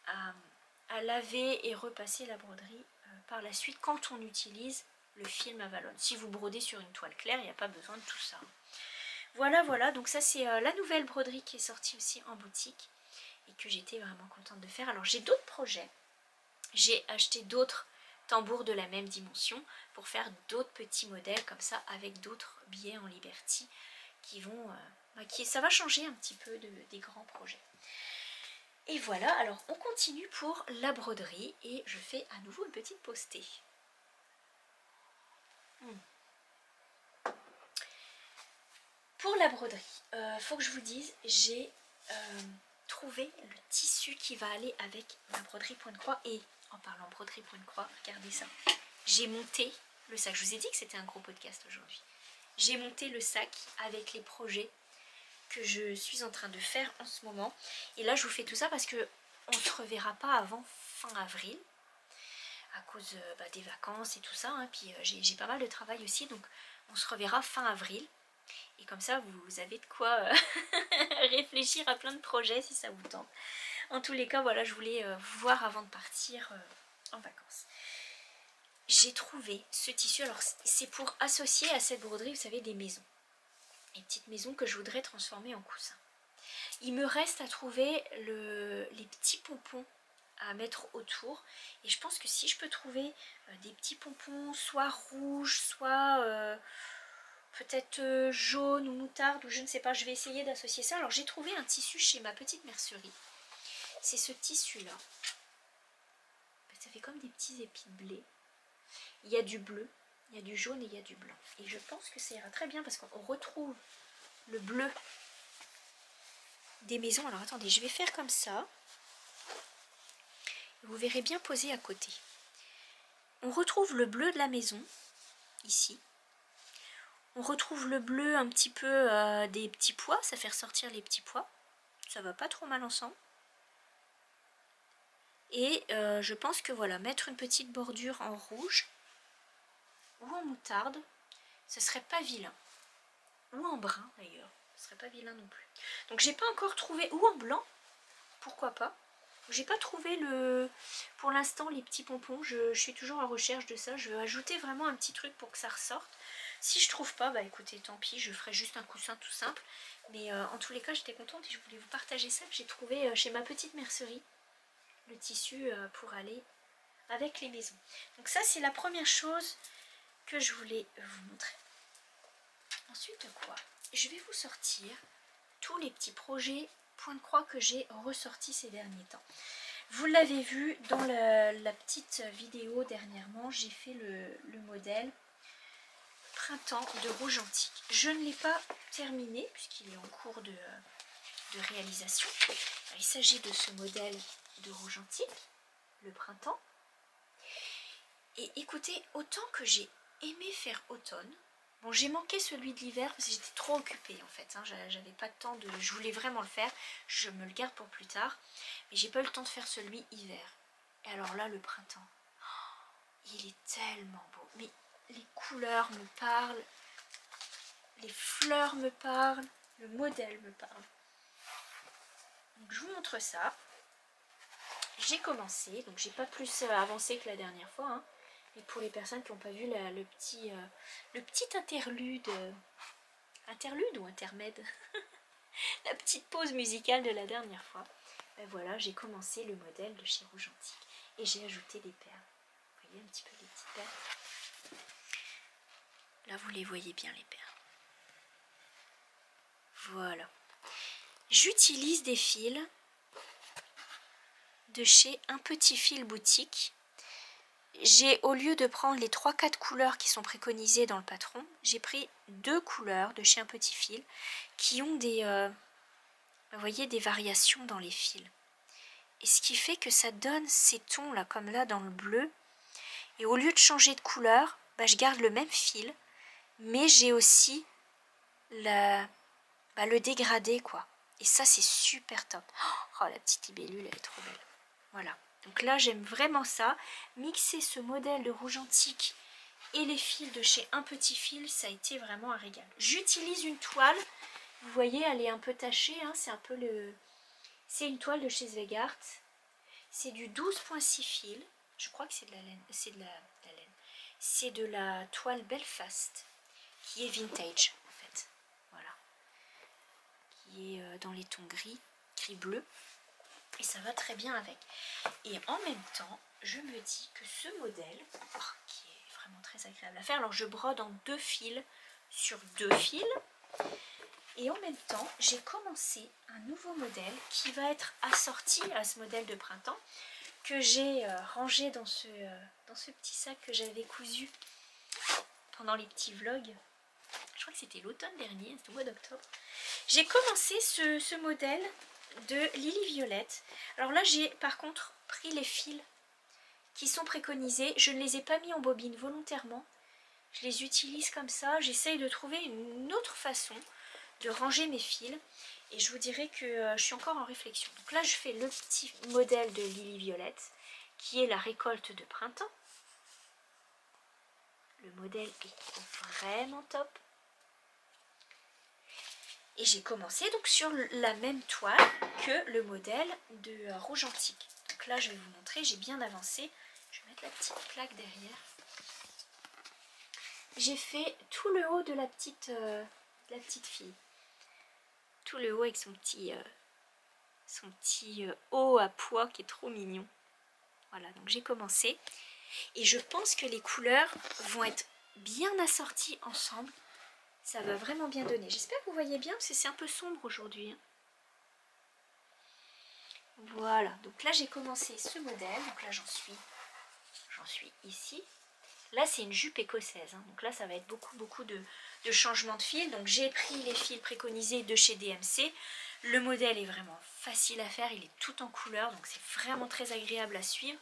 à laver et repasser la broderie par la suite quand on utilise le film Avalon. Si vous brodez sur une toile claire, il n'y a pas besoin de tout ça. Voilà, voilà, donc ça c'est la nouvelle broderie qui est sortie aussi en boutique et que j'étais vraiment contente de faire. Alors j'ai d'autres projets, j'ai acheté d'autres tambours de la même dimension pour faire d'autres petits modèles comme ça avec d'autres billets en Liberty qui vont, ça va changer un petit peu des grands projets. Et voilà, alors on continue pour la broderie et je fais à nouveau une petite pause thé. Pour la broderie, faut que je vous dise, j'ai trouvé le tissu qui va aller avec ma broderie point de croix. Et en parlant broderie point de croix, regardez ça. J'ai monté le sac, je vous ai dit que c'était un gros podcast aujourd'hui. J'ai monté le sac avec les projets que je suis en train de faire en ce moment. Et là je vous fais tout ça parce que on ne se reverra pas avant fin avril à cause des vacances et tout ça, hein. Puis j'ai pas mal de travail aussi, donc on se reverra fin avril et comme ça vous avez de quoi réfléchir à plein de projets si ça vous tente. En tous les cas, voilà, je voulais vous voir avant de partir en vacances. J'ai trouvé ce tissu, alors c'est pour associer à cette broderie, vous savez, des maisons. Les petites maisons que je voudrais transformer en coussins. Il me reste à trouver les petits pompons à mettre autour. Et je pense que si je peux trouver des petits pompons, soit rouges, soit peut-être jaune ou moutarde, ou je ne sais pas, je vais essayer d'associer ça. Alors j'ai trouvé un tissu chez ma petite mercerie. C'est ce tissu-là. Ça fait comme des petits épis de blé. Il y a du bleu, il y a du jaune et il y a du blanc. Et je pense que ça ira très bien parce qu'on retrouve le bleu des maisons. Alors attendez, je vais faire comme ça. Vous verrez bien posé à côté. On retrouve le bleu de la maison, ici. On retrouve le bleu un petit peu des petits pois, ça fait ressortir les petits pois. Ça va pas trop mal ensemble. Et je pense que voilà, mettre une petite bordure en rouge ou en moutarde, ce serait pas vilain. Ou en brun d'ailleurs, ce serait pas vilain non plus. Donc j'ai pas encore trouvé, ou en blanc, pourquoi pas. J'ai pas trouvé pour l'instant les petits pompons, je suis toujours en recherche de ça. Je veux ajouter vraiment un petit truc pour que ça ressorte. Si je trouve pas, bah écoutez, tant pis, je ferai juste un coussin tout simple. Mais en tous les cas, j'étais contente et je voulais vous partager ça. J'ai trouvé chez ma petite mercerie le tissu pour aller avec les maisons. Donc ça, c'est la première chose que je voulais vous montrer. Ensuite quoi? Je vais vous sortir tous les petits projets point de croix que j'ai ressortis ces derniers temps. Vous l'avez vu dans la petite vidéo dernièrement, j'ai fait le modèle printemps de rouge antique. Je ne l'ai pas terminé puisqu'il est en cours de réalisation. Alors, il s'agit de ce modèle de rouge antique, le printemps. Et écoutez, autant que j'ai aimé faire automne, bon, j'ai manqué celui de l'hiver parce que j'étais trop occupée en fait, hein, j'avais pas de temps de... Je voulais vraiment le faire, je me le garde pour plus tard, mais j'ai pas eu le temps de faire celui hiver. Et alors là, le printemps, oh, il est tellement beau, mais les couleurs me parlent, les fleurs me parlent, le modèle me parle. Donc je vous montre ça. J'ai commencé, donc j'ai pas plus avancé que la dernière fois, hein. Et pour les personnes qui n'ont pas vu le petit interlude, interlude ou intermède, la petite pause musicale de la dernière fois, ben voilà, j'ai commencé le modèle de chez Rouge Antique et j'ai ajouté des perles. Vous voyez un petit peu les petites perles. Là, vous les voyez bien, les perles. Voilà. J'utilise des fils de chez Un Petit Fil Boutique. J'ai, au lieu de prendre les 3-4 couleurs qui sont préconisées dans le patron, j'ai pris 2 couleurs de chez Un Petit Fil qui ont des, vous voyez, des variations dans les fils. Et ce qui fait que ça donne ces tons là, comme là dans le bleu. Et au lieu de changer de couleur, bah, je garde le même fil, mais j'ai aussi le dégradé quoi. Et ça c'est super top. Oh, la petite libellule, elle est trop belle. Voilà. Donc là, j'aime vraiment ça. Mixer ce modèle de rouge antique et les fils de chez Un Petit Fil, ça a été vraiment un régal. J'utilise une toile. Vous voyez, elle est un peu tachée. Hein, c'est un peu c'est une toile de chez Zweigart. C'est du 12,6 fil. Je crois que c'est de la laine. C'est de la laine. c'est de la toile Belfast, qui est vintage en fait, voilà, qui est dans les tons gris, gris-bleu, et ça va très bien avec. Et en même temps, je me dis que ce modèle, qui est vraiment très agréable à faire, alors je brode en 2 fils sur 2 fils, et en même temps, j'ai commencé un nouveau modèle qui va être assorti à ce modèle de printemps, que j'ai rangé dans ce petit sac que j'avais cousu pendant les petits vlogs. Je crois que c'était l'automne dernier, c'était au mois d'octobre. J'ai commencé ce modèle de Lily Violette. Alors là, j'ai par contre pris les fils qui sont préconisés. Je ne les ai pas mis en bobine volontairement. Je les utilise comme ça. J'essaye de trouver une autre façon de ranger mes fils. Et je vous dirai que je suis encore en réflexion. Donc là, je fais le petit modèle de Lily Violette, qui est la récolte de printemps. Le modèle est vraiment top. Et j'ai commencé donc sur la même toile que le modèle de Rouge Antique. Donc là, je vais vous montrer, j'ai bien avancé. Je vais mettre la petite plaque derrière. J'ai fait tout le haut de la petite fille. Tout le haut avec son petit haut à pois qui est trop mignon. Voilà, donc j'ai commencé. Et je pense que les couleurs vont être bien assorties ensemble. Ça va vraiment bien donner. J'espère que vous voyez bien parce que c'est un peu sombre aujourd'hui. Voilà, donc là j'ai commencé ce modèle. Donc là j'en suis ici. Là c'est une jupe écossaise. Donc là ça va être beaucoup de changements de fil. Donc j'ai pris les fils préconisés de chez DMC. Le modèle est vraiment facile à faire. Il est tout en couleur. Donc c'est vraiment très agréable à suivre.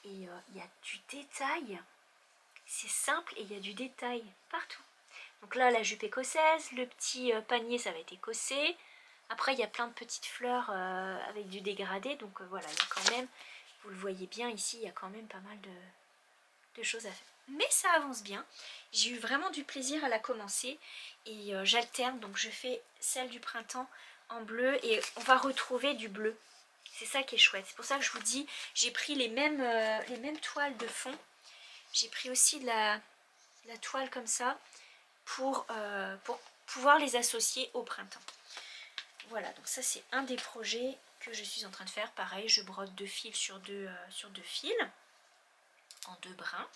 Et il y a du détail. C'est simple et il y a du détail partout. Donc là, la jupe écossaise, le petit panier, ça va être écossais. Après, il y a plein de petites fleurs avec du dégradé. Donc voilà, il y a quand même, vous le voyez bien ici, il y a quand même pas mal de choses à faire. Mais ça avance bien. J'ai eu vraiment du plaisir à la commencer. Et j'alterne, donc je fais celle du printemps en bleu. Et on va retrouver du bleu. C'est ça qui est chouette. C'est pour ça que je vous dis, j'ai pris les mêmes toiles de fond. J'ai pris aussi de la toile comme ça. Pour pouvoir les associer au printemps. Voilà, donc ça c'est un des projets que je suis en train de faire. Pareil, je brode 2 fils sur deux fils, en 2 brins.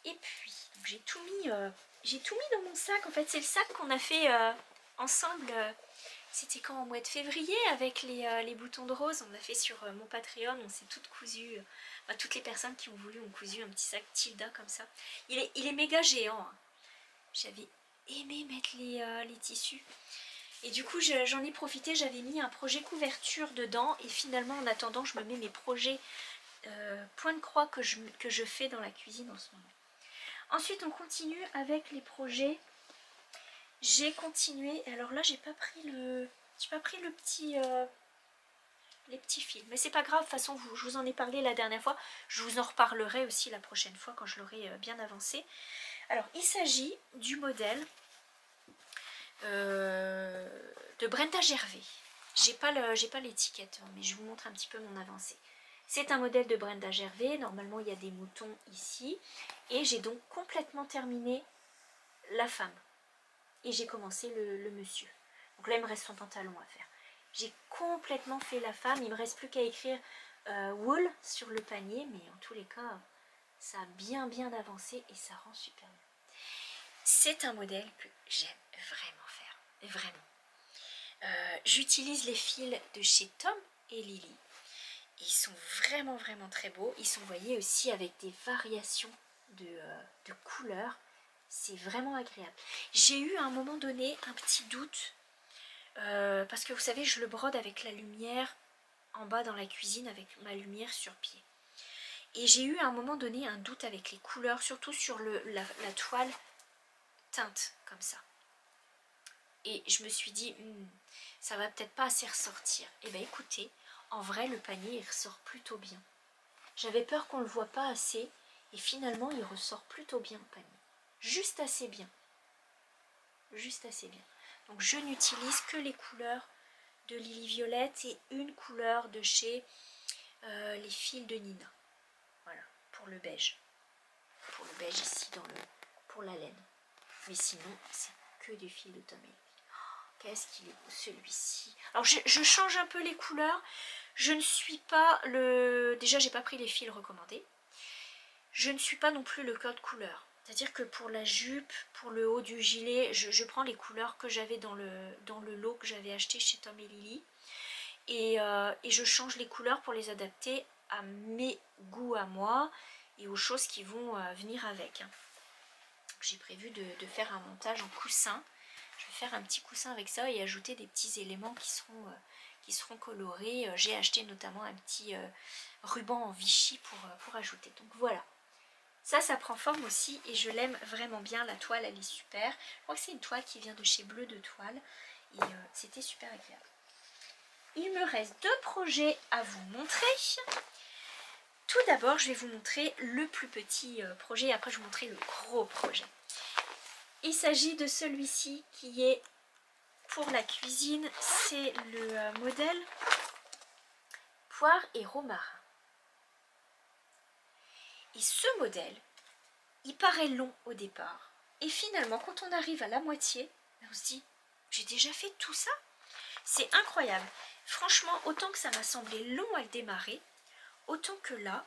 Et puis, j'ai tout mis dans mon sac. En fait, c'est le sac qu'on a fait ensemble. C'était quand, au mois de février, avec les boutons de rose. On a fait sur mon Patreon, on s'est toutes cousues. Toutes les personnes qui ont voulu ont cousu un petit sac Tilda comme ça. Il est méga géant. J'avais aimé mettre les tissus. Et du coup, j'en ai profité. J'avais mis un projet couverture dedans. Et finalement, en attendant, je me mets mes projets point de croix que je fais dans la cuisine en ce moment. Ensuite, on continue avec les projets. J'ai continué. Alors là, j'ai pas pris le petit... les petits fils. Mais c'est pas grave. De toute façon, je vous en ai parlé la dernière fois. Je vous en reparlerai aussi la prochaine fois quand je l'aurai bien avancé. Alors, il s'agit du modèle de Brenda Gervais. J'ai pas l'étiquette, mais je vous montre un petit peu mon avancée. C'est un modèle de Brenda Gervais. Normalement, il y a des moutons ici. Et j'ai donc complètement terminé la femme. Et j'ai commencé le monsieur. Donc là, il me reste son pantalon à faire. J'ai complètement fait la femme. Il me reste plus qu'à écrire wool sur le panier. Mais en tous les cas, ça a bien avancé et ça rend super bien. C'est un modèle que j'aime vraiment faire, vraiment. J'utilise les fils de chez Tom et Lily. Ils sont vraiment très beaux. Ils sont, vous voyez, aussi avec des variations de couleurs. C'est vraiment agréable. J'ai eu à un moment donné un petit doute. Parce que vous savez, je le brode avec la lumière en bas dans la cuisine, avec ma lumière sur pied. Et j'ai eu à un moment donné un doute avec les couleurs, surtout sur la toile teinte comme ça. Et je me suis dit, ça va peut-être pas assez ressortir. Et bien écoutez, en vrai le panier il ressort plutôt bien. J'avais peur qu'on le voit pas assez et finalement il ressort plutôt bien le panier. Juste assez bien. Juste assez bien. Donc je n'utilise que les couleurs de Lily Violette et une couleur de chez les fils de Nina. Voilà, pour le beige. pour le beige ici pour la laine. Mais sinon, c'est que du fil de Tom & Ellie. Qu'est-ce qu'il est beau celui-ci. Alors je change un peu les couleurs. Je ne suis pas le... Déjà, j'ai pas pris les fils recommandés. Je ne suis pas non plus le code couleur. C'est-à-dire que pour la jupe, pour le haut du gilet, je prends les couleurs que j'avais dans le lot que j'avais acheté chez Tom & Lily. Et je change les couleurs pour les adapter à mes goûts à moi et aux choses qui vont venir avec. J'ai prévu de faire un montage en coussin. Je vais faire un petit coussin avec ça et ajouter des petits éléments qui seront colorés. J'ai acheté notamment un petit ruban en Vichy pour ajouter. Donc voilà. Ça prend forme aussi et je l'aime vraiment bien. La toile, elle est super. Je crois que c'est une toile qui vient de chez Bleu de Toile. Et c'était super agréable. Il me reste 2 projets à vous montrer. Tout d'abord, je vais vous montrer le plus petit projet et après je vous montrerai le gros projet. Il s'agit de celui-ci qui est pour la cuisine. C'est le modèle poire et romarin. Et ce modèle, il paraît long au départ. Et finalement, quand on arrive à la moitié, on se dit, j'ai déjà fait tout ça? C'est incroyable. Franchement, autant que ça m'a semblé long à le démarrer, autant que là,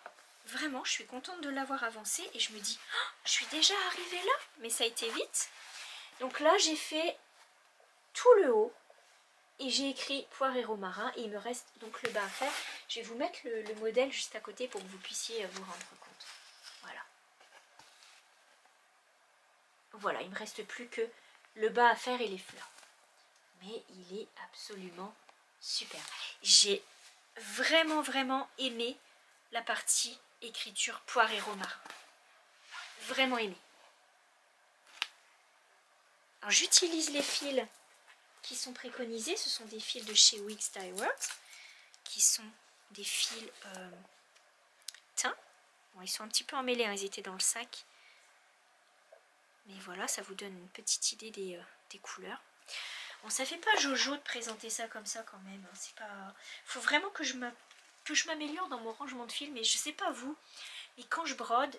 vraiment, je suis contente de l'avoir avancé et je me dis, oh, je suis déjà arrivée là, mais ça a été vite. Donc là, j'ai fait tout le haut et j'ai écrit poire et romarin et il me reste donc le bas à faire. Je vais vous mettre le modèle juste à côté pour que vous puissiez vous rendre compte. Voilà. Voilà, il ne me reste plus que le bas à faire et les fleurs. Mais il est absolument super. J'ai vraiment aimé la partie écriture poire et romarin. Vraiment aimé. Alors j'utilise les fils qui sont préconisés. Ce sont des fils de chez Wickes Dye Works, qui sont des fils teints. Bon, ils sont un petit peu emmêlés, hein, ils étaient dans le sac. Mais voilà, ça vous donne une petite idée des couleurs. Bon, ça fait pas Jojo de présenter ça comme ça quand même. Hein. C'est pas... Faut vraiment que je m'améliore dans mon rangement de fils. Mais je sais pas vous. Mais quand je brode,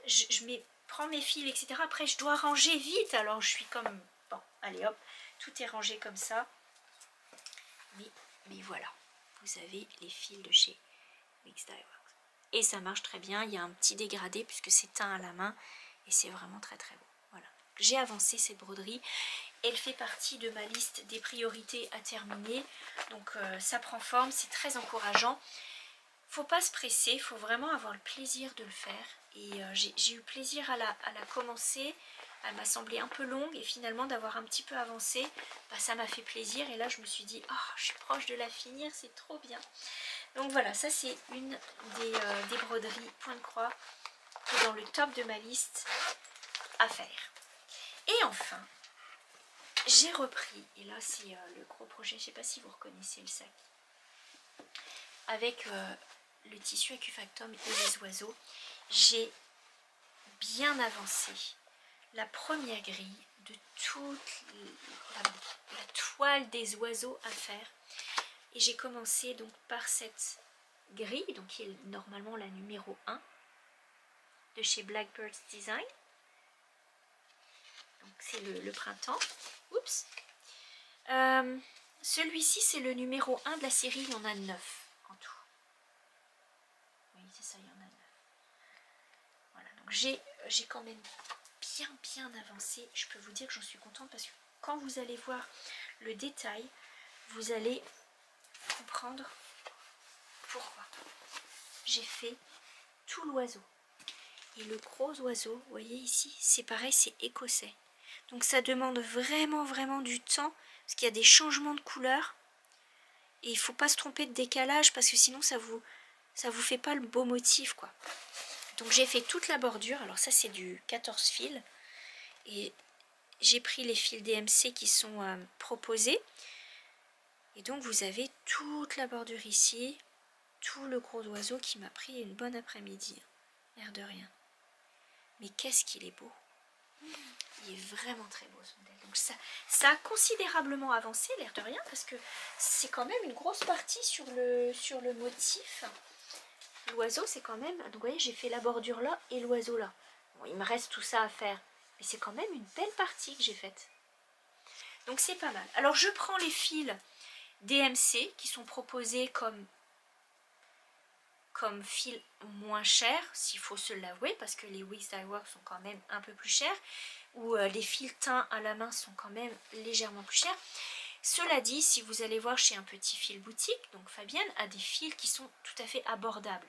prends mes fils, etc. Après, je dois ranger vite. Alors, je suis comme... Bon, allez hop. Tout est rangé comme ça. Mais voilà. Vous avez les fils de chez Wickes Dye Works. Et ça marche très bien. Il y a un petit dégradé puisque c'est teint à la main. Et c'est vraiment très beau. Voilà. J'ai avancé cette broderie. Elle fait partie de ma liste des priorités à terminer. Donc ça prend forme, c'est très encourageant. Faut pas se presser, il faut vraiment avoir le plaisir de le faire. Et j'ai eu plaisir à la commencer. Elle m'a semblé un peu longue et finalement d'avoir un petit peu avancé, bah, ça m'a fait plaisir. Et là je me suis dit, oh, je suis proche de la finir, c'est trop bien. Donc voilà, ça c'est une des broderies point de croix qui est dans le top de ma liste à faire. Et enfin, j'ai repris, et là c'est le gros projet, je ne sais pas si vous reconnaissez le sac, avec le tissu Acufactum et les oiseaux. J'ai bien avancé la première grille de toute la toile des oiseaux à faire. Et j'ai commencé donc par cette grille, donc qui est normalement la numéro 1 de chez Blackbird's Design. Donc c'est le printemps. Oups. Celui-ci c'est le numéro 1 de la série, il y en a 9 en tout. Oui c'est ça, il y en a 9. Voilà, donc j'ai quand même bien avancé. Je peux vous dire que j'en suis contente parce que quand vous allez voir le détail, vous allez comprendre pourquoi. J'ai fait tout l'oiseau. Et le gros oiseau, vous voyez ici, c'est pareil, c'est écossais. Donc ça demande vraiment du temps, parce qu'il y a des changements de couleur. Et il ne faut pas se tromper de décalage, parce que sinon ça vous fait pas le beau motif, quoi. Donc j'ai fait toute la bordure, alors ça c'est du 14 fils. Et j'ai pris les fils DMC qui sont proposés. Et donc vous avez toute la bordure ici, tout le gros oiseau qui m'a pris une bonne après-midi. L'air de rien. Mais qu'est-ce qu'il est beau! Il est vraiment très beau ce modèle. Donc ça a considérablement avancé, l'air de rien, parce que c'est quand même une grosse partie sur le motif. L'oiseau, c'est quand même... Donc vous voyez, j'ai fait la bordure là et l'oiseau là. Bon, il me reste tout ça à faire, mais c'est quand même une belle partie que j'ai faite. Donc c'est pas mal. Alors je prends les fils DMC qui sont proposés comme fils moins chers, s'il faut se l'avouer, parce que les Wigs Dye Works sont quand même un peu plus chers, ou les fils teints à la main sont quand même légèrement plus chers. Cela dit, si vous allez voir chez un petit fil boutique, donc Fabienne a des fils qui sont tout à fait abordables.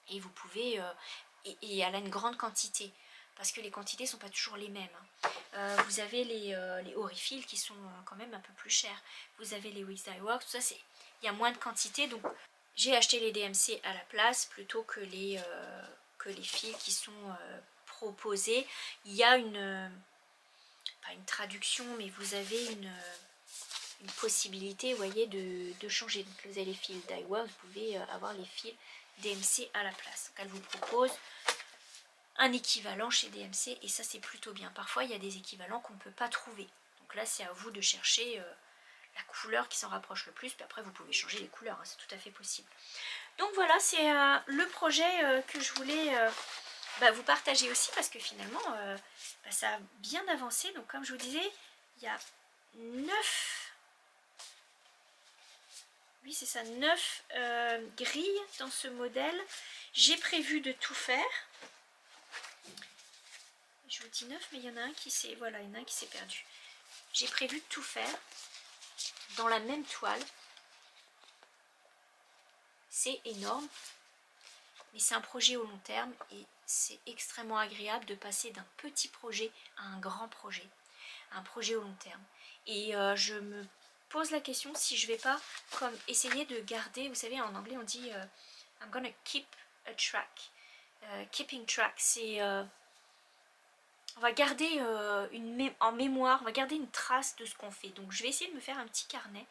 Et vous pouvez, et elle a une grande quantité, parce que les quantités ne sont pas toujours les mêmes. Hein. Vous avez les Orifils qui sont quand même un peu plus chers. Vous avez les Wigs Dye Works, tout ça, il y a moins de quantité, donc j'ai acheté les DMC à la place plutôt que les fils qui sont proposés. Il y a pas une traduction, mais vous avez une possibilité, vous voyez, de changer. Donc vous avez les fils Dye Works, vous pouvez avoir les fils DMC à la place. Donc elle vous propose un équivalent chez DMC et ça c'est plutôt bien. Parfois il y a des équivalents qu'on ne peut pas trouver. Donc là c'est à vous de chercher la couleur qui s'en rapproche le plus. Puis après vous pouvez changer les couleurs, hein, c'est tout à fait possible. Donc voilà, c'est le projet que je voulais vous partager aussi parce que finalement ça a bien avancé. Donc comme je vous disais, il y a 9... Oui, c'est ça, 9 grilles dans ce modèle. J'ai prévu de tout faire. Je vous dis 9, mais il y en a un qui s'est... Voilà, il y en a un qui s'est perdu. J'ai prévu de tout faire dans la même toile. C'est énorme. Mais c'est un projet au long terme et c'est extrêmement agréable de passer d'un petit projet à un grand projet. Un projet au long terme. Et je me pose la question si je vais pas comme essayer de garder, vous savez en anglais on dit I'm gonna keep a track, keeping track, c'est on va garder en mémoire, on va garder une trace de ce qu'on fait. Donc je vais essayer de me faire un petit carnet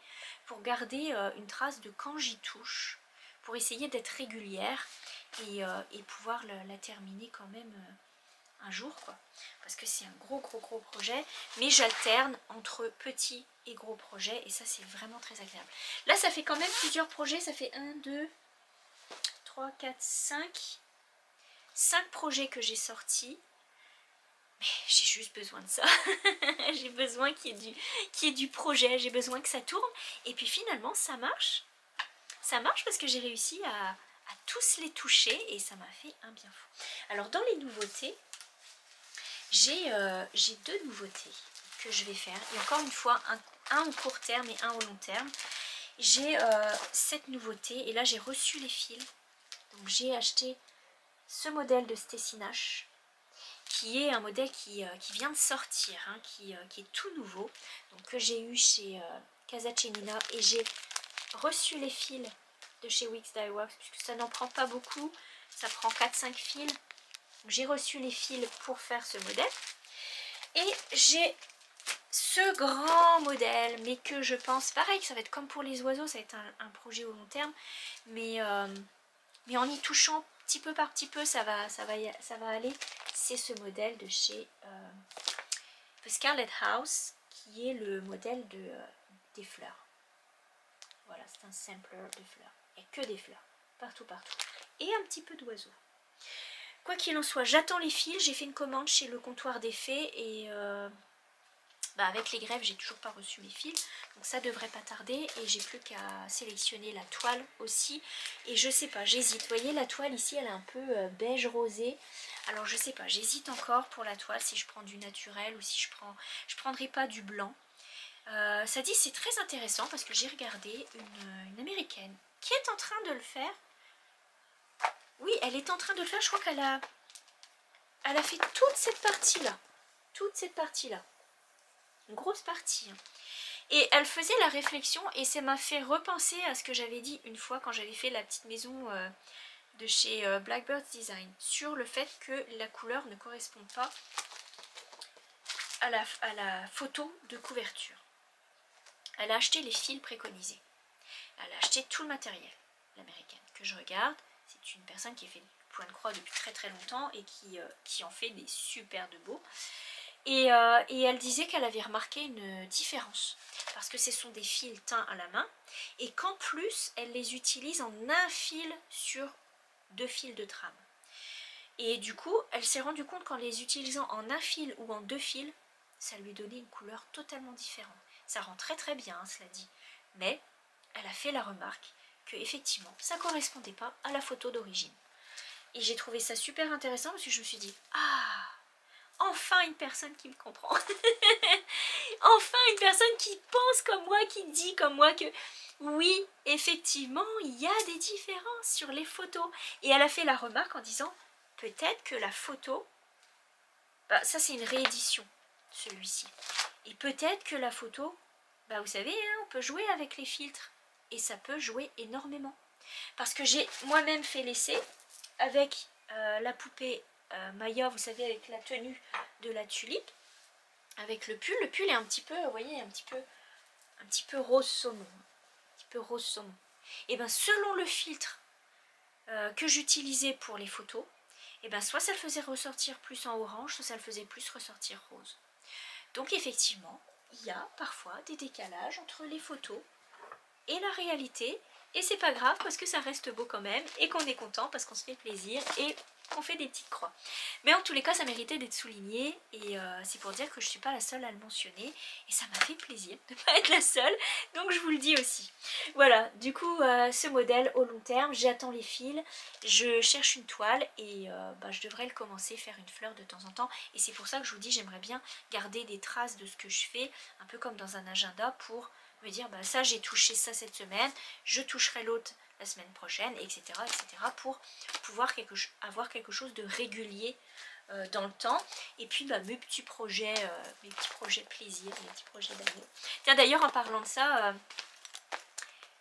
pour garder une trace de quand j'y touche, pour essayer d'être régulière et pouvoir la terminer quand même un jour quoi, parce que c'est un gros projet, mais j'alterne entre petits et gros projets et ça c'est vraiment très agréable. Là ça fait quand même plusieurs projets, ça fait 1, 2, 3, 4, 5 projets que j'ai sortis, mais j'ai juste besoin de ça. J'ai besoin qu'il y ait du projet, j'ai besoin que ça tourne et puis finalement ça marche parce que j'ai réussi à tous les toucher et ça m'a fait un bien fou. Alors dans les nouveautés, j'ai 2 nouveautés que je vais faire. Et encore une fois, un au court terme et un au long terme. J'ai cette nouveauté. Et là, j'ai reçu les fils. Donc, j'ai acheté ce modèle de Stacy Nash. Qui est un modèle qui vient de sortir. Hein, qui est tout nouveau. Donc, que j'ai eu chez Casa Cenina. Et j'ai reçu les fils de chez Wigs Dye Works. Puisque ça n'en prend pas beaucoup. Ça prend 4-5 fils. J'ai reçu les fils pour faire ce modèle et j'ai ce grand modèle, mais que je pense pareil que ça va être comme pour les oiseaux, ça va être un projet au long terme, mais en y touchant petit peu par petit peu ça va aller. C'est ce modèle de chez The Scarlet House qui est le modèle des fleurs. Voilà, c'est un sampler de fleurs, il n'y a que des fleurs partout et un petit peu d'oiseaux. Quoi qu'il en soit, j'attends les fils. J'ai fait une commande chez le comptoir des fées et avec les grèves, j'ai toujours pas reçu mes fils. Donc ça devrait pas tarder et j'ai plus qu'à sélectionner la toile aussi. Et je sais pas, j'hésite. Vous voyez, la toile ici, elle est un peu beige rosé. Alors je sais pas, j'hésite encore pour la toile si je prends du naturel ou si je prendrai pas du blanc. Ça dit c'est très intéressant parce que j'ai regardé une américaine qui est en train de le faire. Oui, elle est en train de le faire, je crois qu'elle a fait toute cette partie-là. Toute cette partie-là. Une grosse partie. Hein. Et elle faisait la réflexion et ça m'a fait repenser à ce que j'avais dit une fois quand j'avais fait la petite maison de chez Blackbird Design. Sur le fait que la couleur ne correspond pas à la photo de couverture. Elle a acheté les fils préconisés. Elle a acheté tout le matériel, l'américaine, que je regarde. C'est une personne qui a fait du point de croix depuis très longtemps et qui en fait des super de beaux. Et elle disait qu'elle avait remarqué une différence parce que ce sont des fils teints à la main et qu'en plus elle les utilise en un fil sur 2 fils de trame. Et du coup, elle s'est rendue compte qu'en les utilisant en un fil ou en 2 fils, ça lui donnait une couleur totalement différente. Ça rend très très bien, hein, cela dit. Mais elle a fait la remarque que effectivement, ça ne correspondait pas à la photo d'origine. Et j'ai trouvé ça super intéressant parce que je me suis dit, ah, enfin une personne qui me comprend. Enfin une personne qui pense comme moi, qui dit comme moi que oui, effectivement, il y a des différences sur les photos. Et elle a fait la remarque en disant, peut-être que la photo, bah, ça c'est une réédition, celui-ci. Et peut-être que la photo, bah, vous savez, hein, on peut jouer avec les filtres. Et ça peut jouer énormément. Parce que j'ai moi-même fait l'essai avec la poupée Maya, vous savez, avec la tenue de la tulipe, avec le pull. Le pull est un petit peu, vous voyez, un petit peu rose saumon. Un petit peu rose saumon. Et bien, selon le filtre que j'utilisais pour les photos, et ben soit ça le faisait ressortir plus en orange, soit ça le faisait plus ressortir rose. Donc effectivement, il y a parfois des décalages entre les photos et la réalité, et c'est pas grave parce que ça reste beau quand même, et qu'on est content parce qu'on se fait plaisir et qu'on fait des petites croix. Mais en tous les cas, ça méritait d'être souligné, et c'est pour dire que je suis pas la seule à le mentionner, et ça m'a fait plaisir de pas être la seule, donc je vous le dis aussi. Voilà, du coup, ce modèle au long terme, j'attends les fils, je cherche une toile, et bah, je devrais le commencer, faire une fleur de temps en temps, et c'est pour ça que je vous dis, j'aimerais bien garder des traces de ce que je fais, un peu comme dans un agenda, pour me dire, bah, ça j'ai touché ça cette semaine, je toucherai l'autre la semaine prochaine, etc., pour pouvoir avoir quelque chose de régulier dans le temps. Et puis bah, mes petits projets plaisir, mes petits projets d'amour. Tiens, d'ailleurs, en parlant de ça,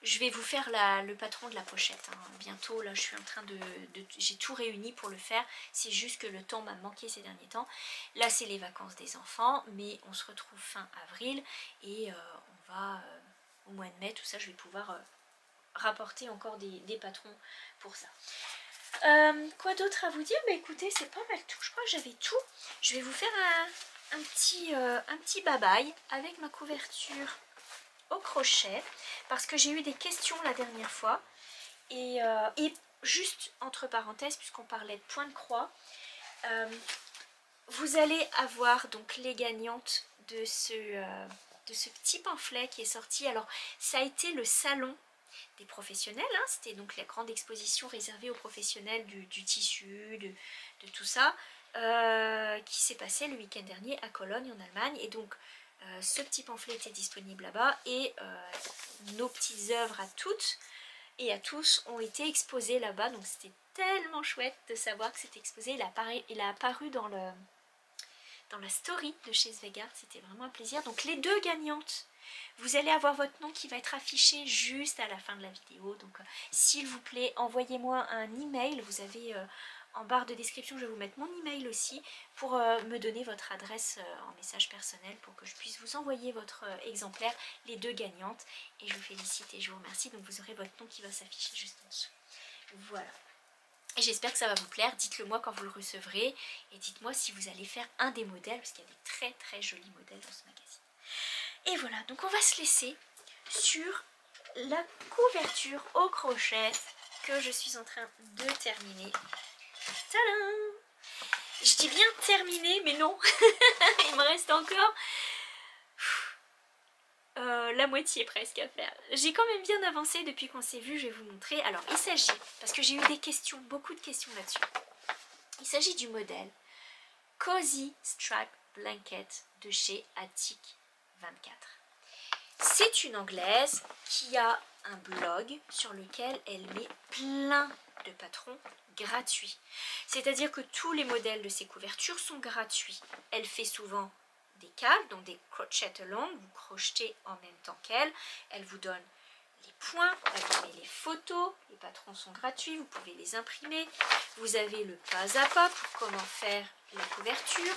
je vais vous faire le patron de la pochette, hein. Bientôt. Là je suis en train j'ai tout réuni pour le faire, c'est juste que le temps m'a manqué ces derniers temps. Là c'est les vacances des enfants, mais on se retrouve fin avril, et on va au mois de mai, tout ça, je vais pouvoir rapporter encore des patrons pour ça. Quoi d'autre à vous dire? Bah écoutez, c'est pas mal tout, je crois que j'avais tout. Je vais vous faire un petit bye-bye avec ma couverture au crochet, parce que j'ai eu des questions la dernière fois, et juste entre parenthèses, puisqu'on parlait de point de croix, vous allez avoir donc les gagnantes de ce petit pamphlet qui est sorti. Alors ça a été le salon des professionnels, hein, c'était donc la grande exposition réservée aux professionnels du tissu, de tout ça, qui s'est passé le week-end dernier à Cologne en Allemagne. Et donc ce petit pamphlet était disponible là-bas, et nos petites œuvres à toutes et à tous ont été exposées là-bas, donc c'était tellement chouette de savoir que c'était exposé. Il a apparu dans la story de chez Svegard, c'était vraiment un plaisir. Donc les deux gagnantes, vous allez avoir votre nom qui va être affiché juste à la fin de la vidéo, donc s'il vous plaît, envoyez-moi un email. Vous avez en barre de description, je vais vous mettre mon email aussi, pour me donner votre adresse en message personnel, pour que je puisse vous envoyer votre exemplaire, les deux gagnantes, et je vous félicite et je vous remercie. Donc vous aurez votre nom qui va s'afficher juste en dessous. Voilà. Et j'espère que ça va vous plaire, dites-le moi quand vous le recevrez, et dites-moi si vous allez faire un des modèles, parce qu'il y a des très très jolis modèles dans ce magazine. Et voilà, donc on va se laisser sur la couverture au crochet que je suis en train de terminer. Tadam! Je dis bien terminé, mais non, il me reste encore la moitié presque à faire. J'ai quand même bien avancé depuis qu'on s'est vu, je vais vous montrer. Alors il s'agit, parce que j'ai eu des questions, beaucoup de questions là-dessus, il s'agit du modèle Cozy Stripe Blanket de chez Attic 24. C'est une anglaise qui a un blog sur lequel elle met plein de patrons gratuits. C'est-à-dire que tous les modèles de ses couvertures sont gratuits. Elle fait souvent des cales, donc des crochet along, vous crochetez en même temps qu'elle. Elle vous donne les points, elle vous met les photos, les patrons sont gratuits, vous pouvez les imprimer. Vous avez le pas à pas pour comment faire la couverture.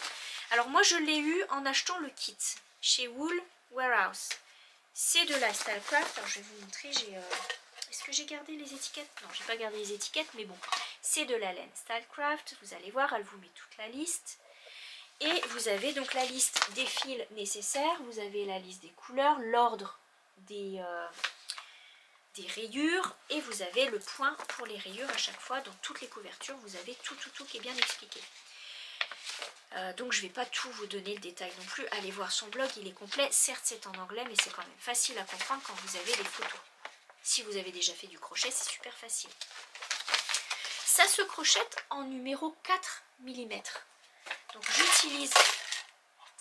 Alors moi je l'ai eu en achetant le kit chez Wool Warehouse. C'est de la Stylecraft. Alors je vais vous montrer, est-ce que j'ai gardé les étiquettes? Non, j'ai pas gardé les étiquettes, mais bon, c'est de la laine Stylecraft. Vous allez voir, elle vous met toute la liste. Et vous avez donc la liste des fils nécessaires, vous avez la liste des couleurs, l'ordre des des rayures et vous avez le point pour les rayures à chaque fois. Dans toutes les couvertures, vous avez tout qui est bien expliqué. Donc je ne vais pas tout vous donner le détail non plus. Allez voir son blog, il est complet. Certes, c'est en anglais, mais c'est quand même facile à comprendre quand vous avez les photos. Si vous avez déjà fait du crochet, c'est super facile. Ça se crochette en numéro 4 mm. Donc j'utilise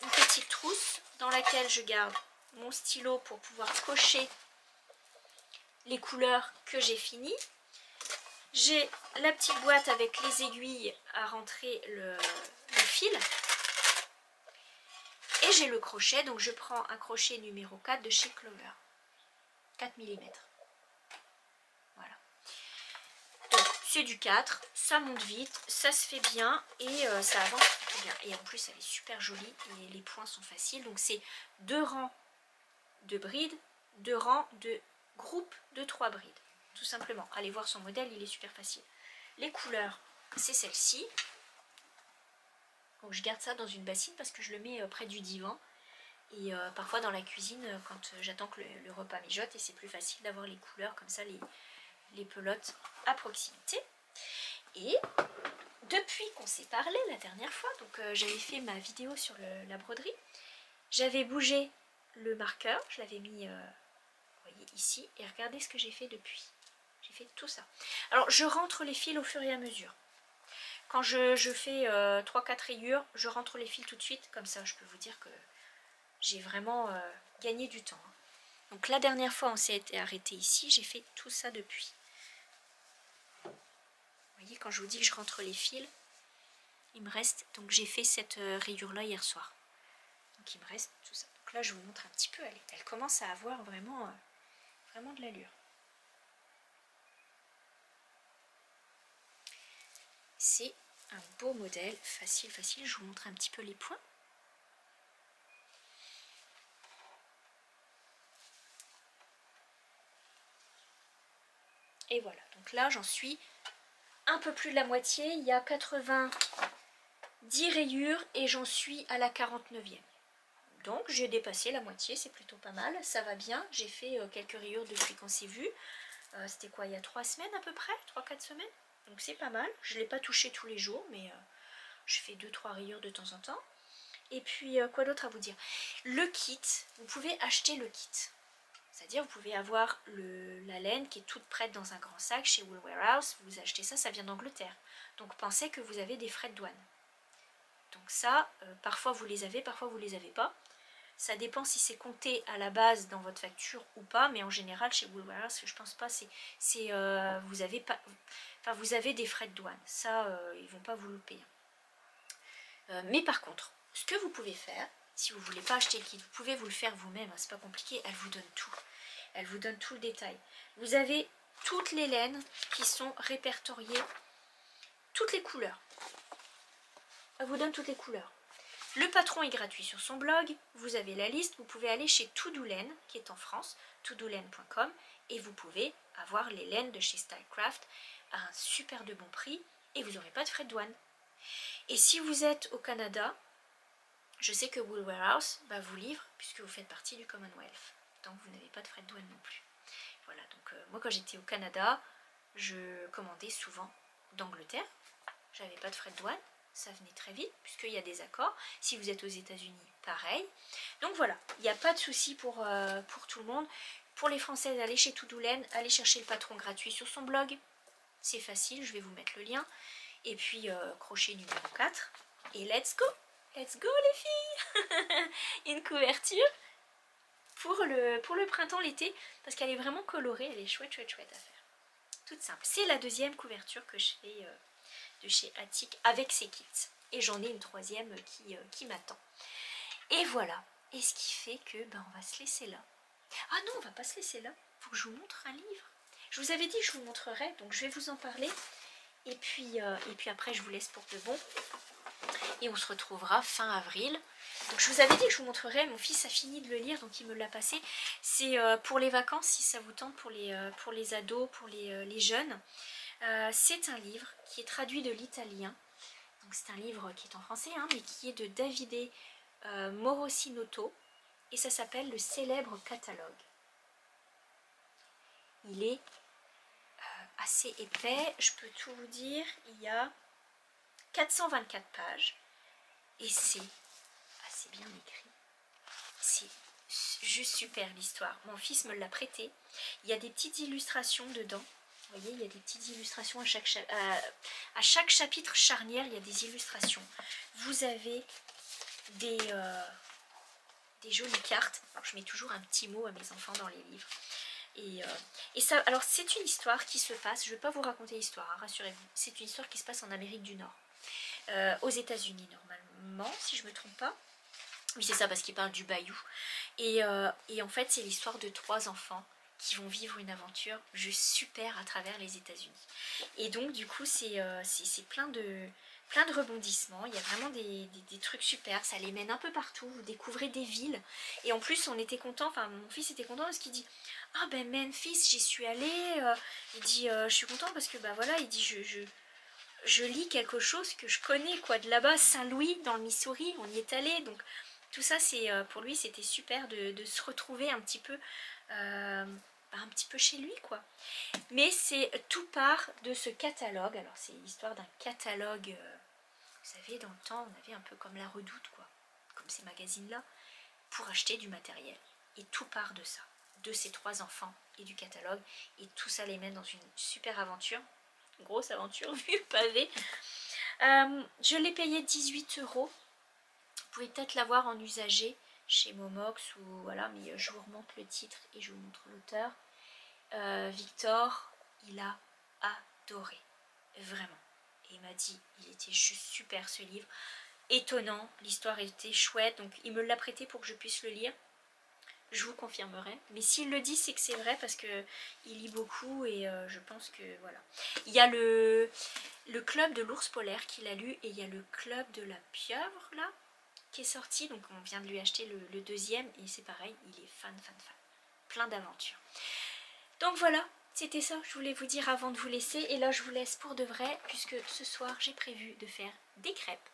une petite trousse dans laquelle je garde mon stylo pour pouvoir cocher les couleurs que j'ai finies. J'ai la petite boîte avec les aiguilles à rentrer le fil. Et j'ai le crochet, donc je prends un crochet numéro 4 de chez Clover. 4 mm. Voilà. Donc c'est du 4, ça monte vite, ça se fait bien et ça avance plutôt bien. Et en plus elle est super jolie et les points sont faciles. Donc c'est 2 rangs de brides, 2 rangs de groupes de 3 brides. Tout simplement. Allez voir son modèle, il est super facile. Les couleurs, c'est celle-ci. Donc je garde ça dans une bassine parce que je le mets près du divan. Et parfois dans la cuisine quand j'attends que le repas mijote. Et c'est plus facile d'avoir les couleurs comme ça, les pelotes à proximité. Et depuis qu'on s'est parlé la dernière fois, donc j'avais fait ma vidéo sur la broderie. J'avais bougé le marqueur, je l'avais mis vous voyez ici. Et regardez ce que j'ai fait depuis. J'ai fait tout ça. Alors je rentre les fils au fur et à mesure. Quand je fais 3-4 rayures, je rentre les fils tout de suite. Comme ça, je peux vous dire que j'ai vraiment gagné du temps. Donc la dernière fois, on s'est arrêté ici. J'ai fait tout ça depuis. Vous voyez, quand je vous dis que je rentre les fils, il me reste... Donc j'ai fait cette rayure-là hier soir. Donc il me reste tout ça. Donc là, je vous montre un petit peu. Elle commence à avoir vraiment, vraiment de l'allure. C'est un beau modèle, facile. Je vous montre un petit peu les points. Et voilà, donc là j'en suis un peu plus de la moitié. Il y a 90 rayures et j'en suis à la 49e. Donc j'ai dépassé la moitié, c'est plutôt pas mal, ça va bien. J'ai fait quelques rayures depuis qu'on s'est vu. C'était quoi, il y a 3 semaines à peu près, 3-4 semaines. Donc c'est pas mal, je ne l'ai pas touché tous les jours, mais je fais 2-3 rayures de temps en temps. Et puis quoi d'autre à vous dire? Le kit, vous pouvez acheter le kit. C'est-à-dire vous pouvez avoir la laine qui est toute prête dans un grand sac chez Wool Warehouse. Vous achetez ça, ça vient d'Angleterre. Donc pensez que vous avez des frais de douane. Donc ça, parfois vous les avez, parfois vous les avez pas. Ça dépend si c'est compté à la base dans votre facture ou pas, mais en général chez Wool Warehouse, je pense pas, vous avez pas, enfin vous avez des frais de douane. Ça, ils vont pas vous le payer. Mais par contre, ce que vous pouvez faire, si vous ne voulez pas acheter le kit, vous pouvez vous le faire vous-même, hein, c'est pas compliqué, elle vous donne tout. Elle vous donne tout le détail. Vous avez toutes les laines qui sont répertoriées, toutes les couleurs. Elle vous donne toutes les couleurs. Le patron est gratuit sur son blog, vous avez la liste, vous pouvez aller chez Toudoulen, qui est en France, toudoulen.com, et vous pouvez avoir les laines de chez Stylecraft à un super de bon prix, et vous n'aurez pas de frais de douane. Et si vous êtes au Canada, je sais que Wool Warehouse vous livre, puisque vous faites partie du Commonwealth, donc vous n'avez pas de frais de douane non plus. Voilà, donc moi quand j'étais au Canada, je commandais souvent d'Angleterre, j'avais pas de frais de douane, ça venait très vite puisqu'il y a des accords. Si vous êtes aux États-Unis, pareil. Donc voilà, il n'y a pas de souci pour tout le monde. Pour les Françaises, allez chez Toudoulen, allez chercher le patron gratuit sur son blog. C'est facile, je vais vous mettre le lien. Et puis crochet numéro 4. Et let's go! Let's go les filles! Une couverture pour le printemps, l'été, parce qu'elle est vraiment colorée, elle est chouette à faire. Toute simple. C'est la deuxième couverture que je fais de chez Attic avec ses kits. Et j'en ai une troisième qui m'attend. Et voilà. Et ce qui fait que on va se laisser là. Ah non, on va pas se laisser là. Faut que je vous montre un livre. Je vous avais dit que je vous montrerais, donc je vais vous en parler. Et puis après, je vous laisse pour de bon. Et on se retrouvera fin avril. Donc je vous avais dit que je vous montrerais. Mon fils a fini de le lire, donc il me l'a passé. C'est pour les vacances, si ça vous tente, pour les ados, pour les jeunes. C'est un livre qui est traduit de l'italien. Donc c'est un livre qui est en français, hein, mais qui est de Davide Morosinotto. Et ça s'appelle Le célèbre catalogue. Il est assez épais, je peux tout vous dire, il y a 424 pages et c'est assez bien écrit. C'est juste super l'histoire. Mon fils me l'a prêté. Il y a des petites illustrations dedans. Vous voyez, il y a des petites illustrations à chaque chapitre charnière, il y a des illustrations. Vous avez des jolies cartes. Alors, je mets toujours un petit mot à mes enfants dans les livres. Et ça, alors c'est une histoire qui se passe, je ne vais pas vous raconter l'histoire, hein, rassurez-vous. C'est une histoire qui se passe en Amérique du Nord. Aux États-Unis normalement, si je ne me trompe pas. Oui, c'est ça, parce qu'il parle du bayou. Et en fait, c'est l'histoire de 3 enfants qui vont vivre une aventure juste super à travers les États-Unis. Et donc, du coup, c'est plein de rebondissements. Il y a vraiment des trucs super. Ça les mène un peu partout. Vous découvrez des villes. Et en plus, on était content. Enfin, mon fils était content parce qu'il dit « Ah ben Memphis, j'y suis allée. Il dit « Je suis content parce que, bah voilà, il dit je lis quelque chose que je connais, quoi, de là-bas, Saint-Louis, dans le Missouri. On y est allé. Donc, tout ça, c'est pour lui, c'était super de se retrouver un petit peu chez lui, quoi. Mais tout part de ce catalogue. Alors, c'est l'histoire d'un catalogue. Vous savez, dans le temps, on avait un peu comme La Redoute, quoi, comme ces magazines-là, pour acheter du matériel. Et tout part de ça, de ces 3 enfants et du catalogue. Et tout ça les mène dans une super aventure. Une grosse aventure, vu le pavé. Je l'ai payé 18 €. Vous pouvez peut-être l'avoir en usagé chez Momox ou voilà, mais je vous remonte le titre et je vous montre l'auteur. Victor, il a adoré, vraiment. Et il m'a dit, il était juste super ce livre, étonnant, l'histoire était chouette, donc il me l'a prêté pour que je puisse le lire. Je vous confirmerai, mais s'il le dit, c'est que c'est vrai parce que il lit beaucoup et je pense que voilà. Il y a le club de l'ours polaire qu'il a lu et il y a le club de la pieuvre là qui est sorti, donc on vient de lui acheter le deuxième et c'est pareil, il est fan, plein d'aventures. Donc voilà, c'était ça que je voulais vous dire avant de vous laisser et là je vous laisse pour de vrai puisque ce soir j'ai prévu de faire des crêpes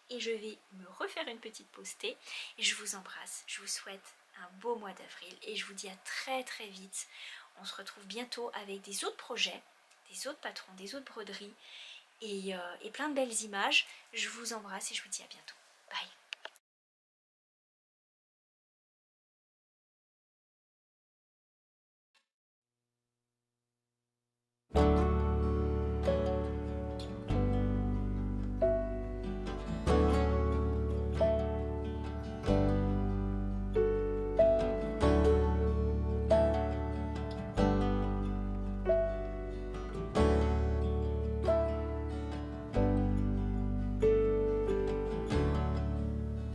et je vais me refaire une petite pause thé et je vous embrasse, je vous souhaite un beau mois d'avril et je vous dis à très très vite. On se retrouve bientôt avec des autres projets, des autres patrons, des autres broderies et plein de belles images. Je vous embrasse et je vous dis à bientôt. Bye.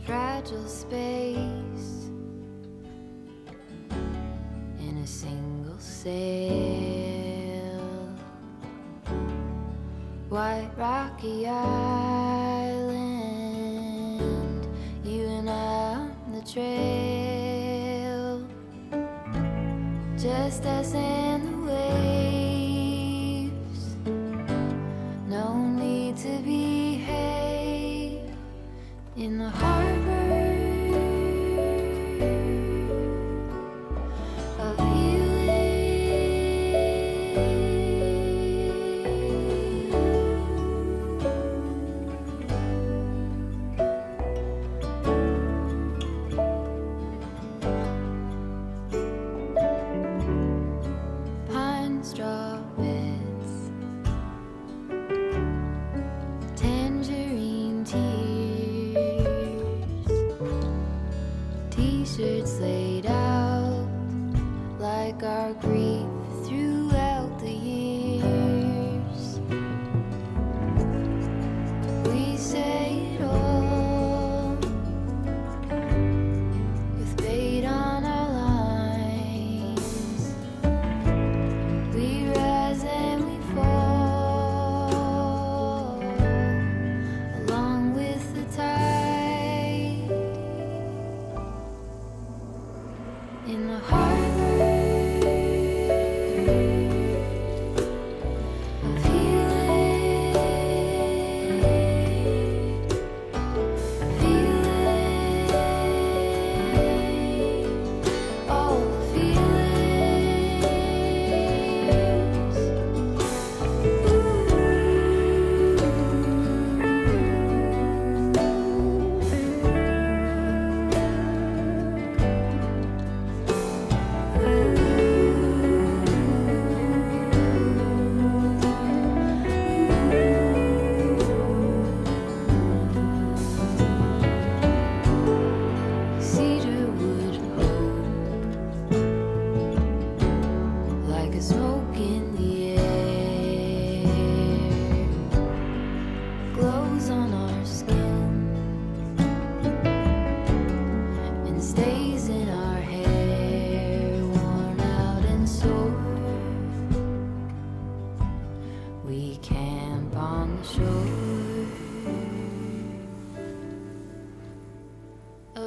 Fragile space in a single sail, white rocky island, you and I on the trail, just us and the waves, no need to behave in the harbor of pine straw beds, tangerine tears, t-shirts laid out like our grief throughout the years. We say it all with bait on our lines. We rise and we fall along with the tide in the harbor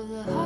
the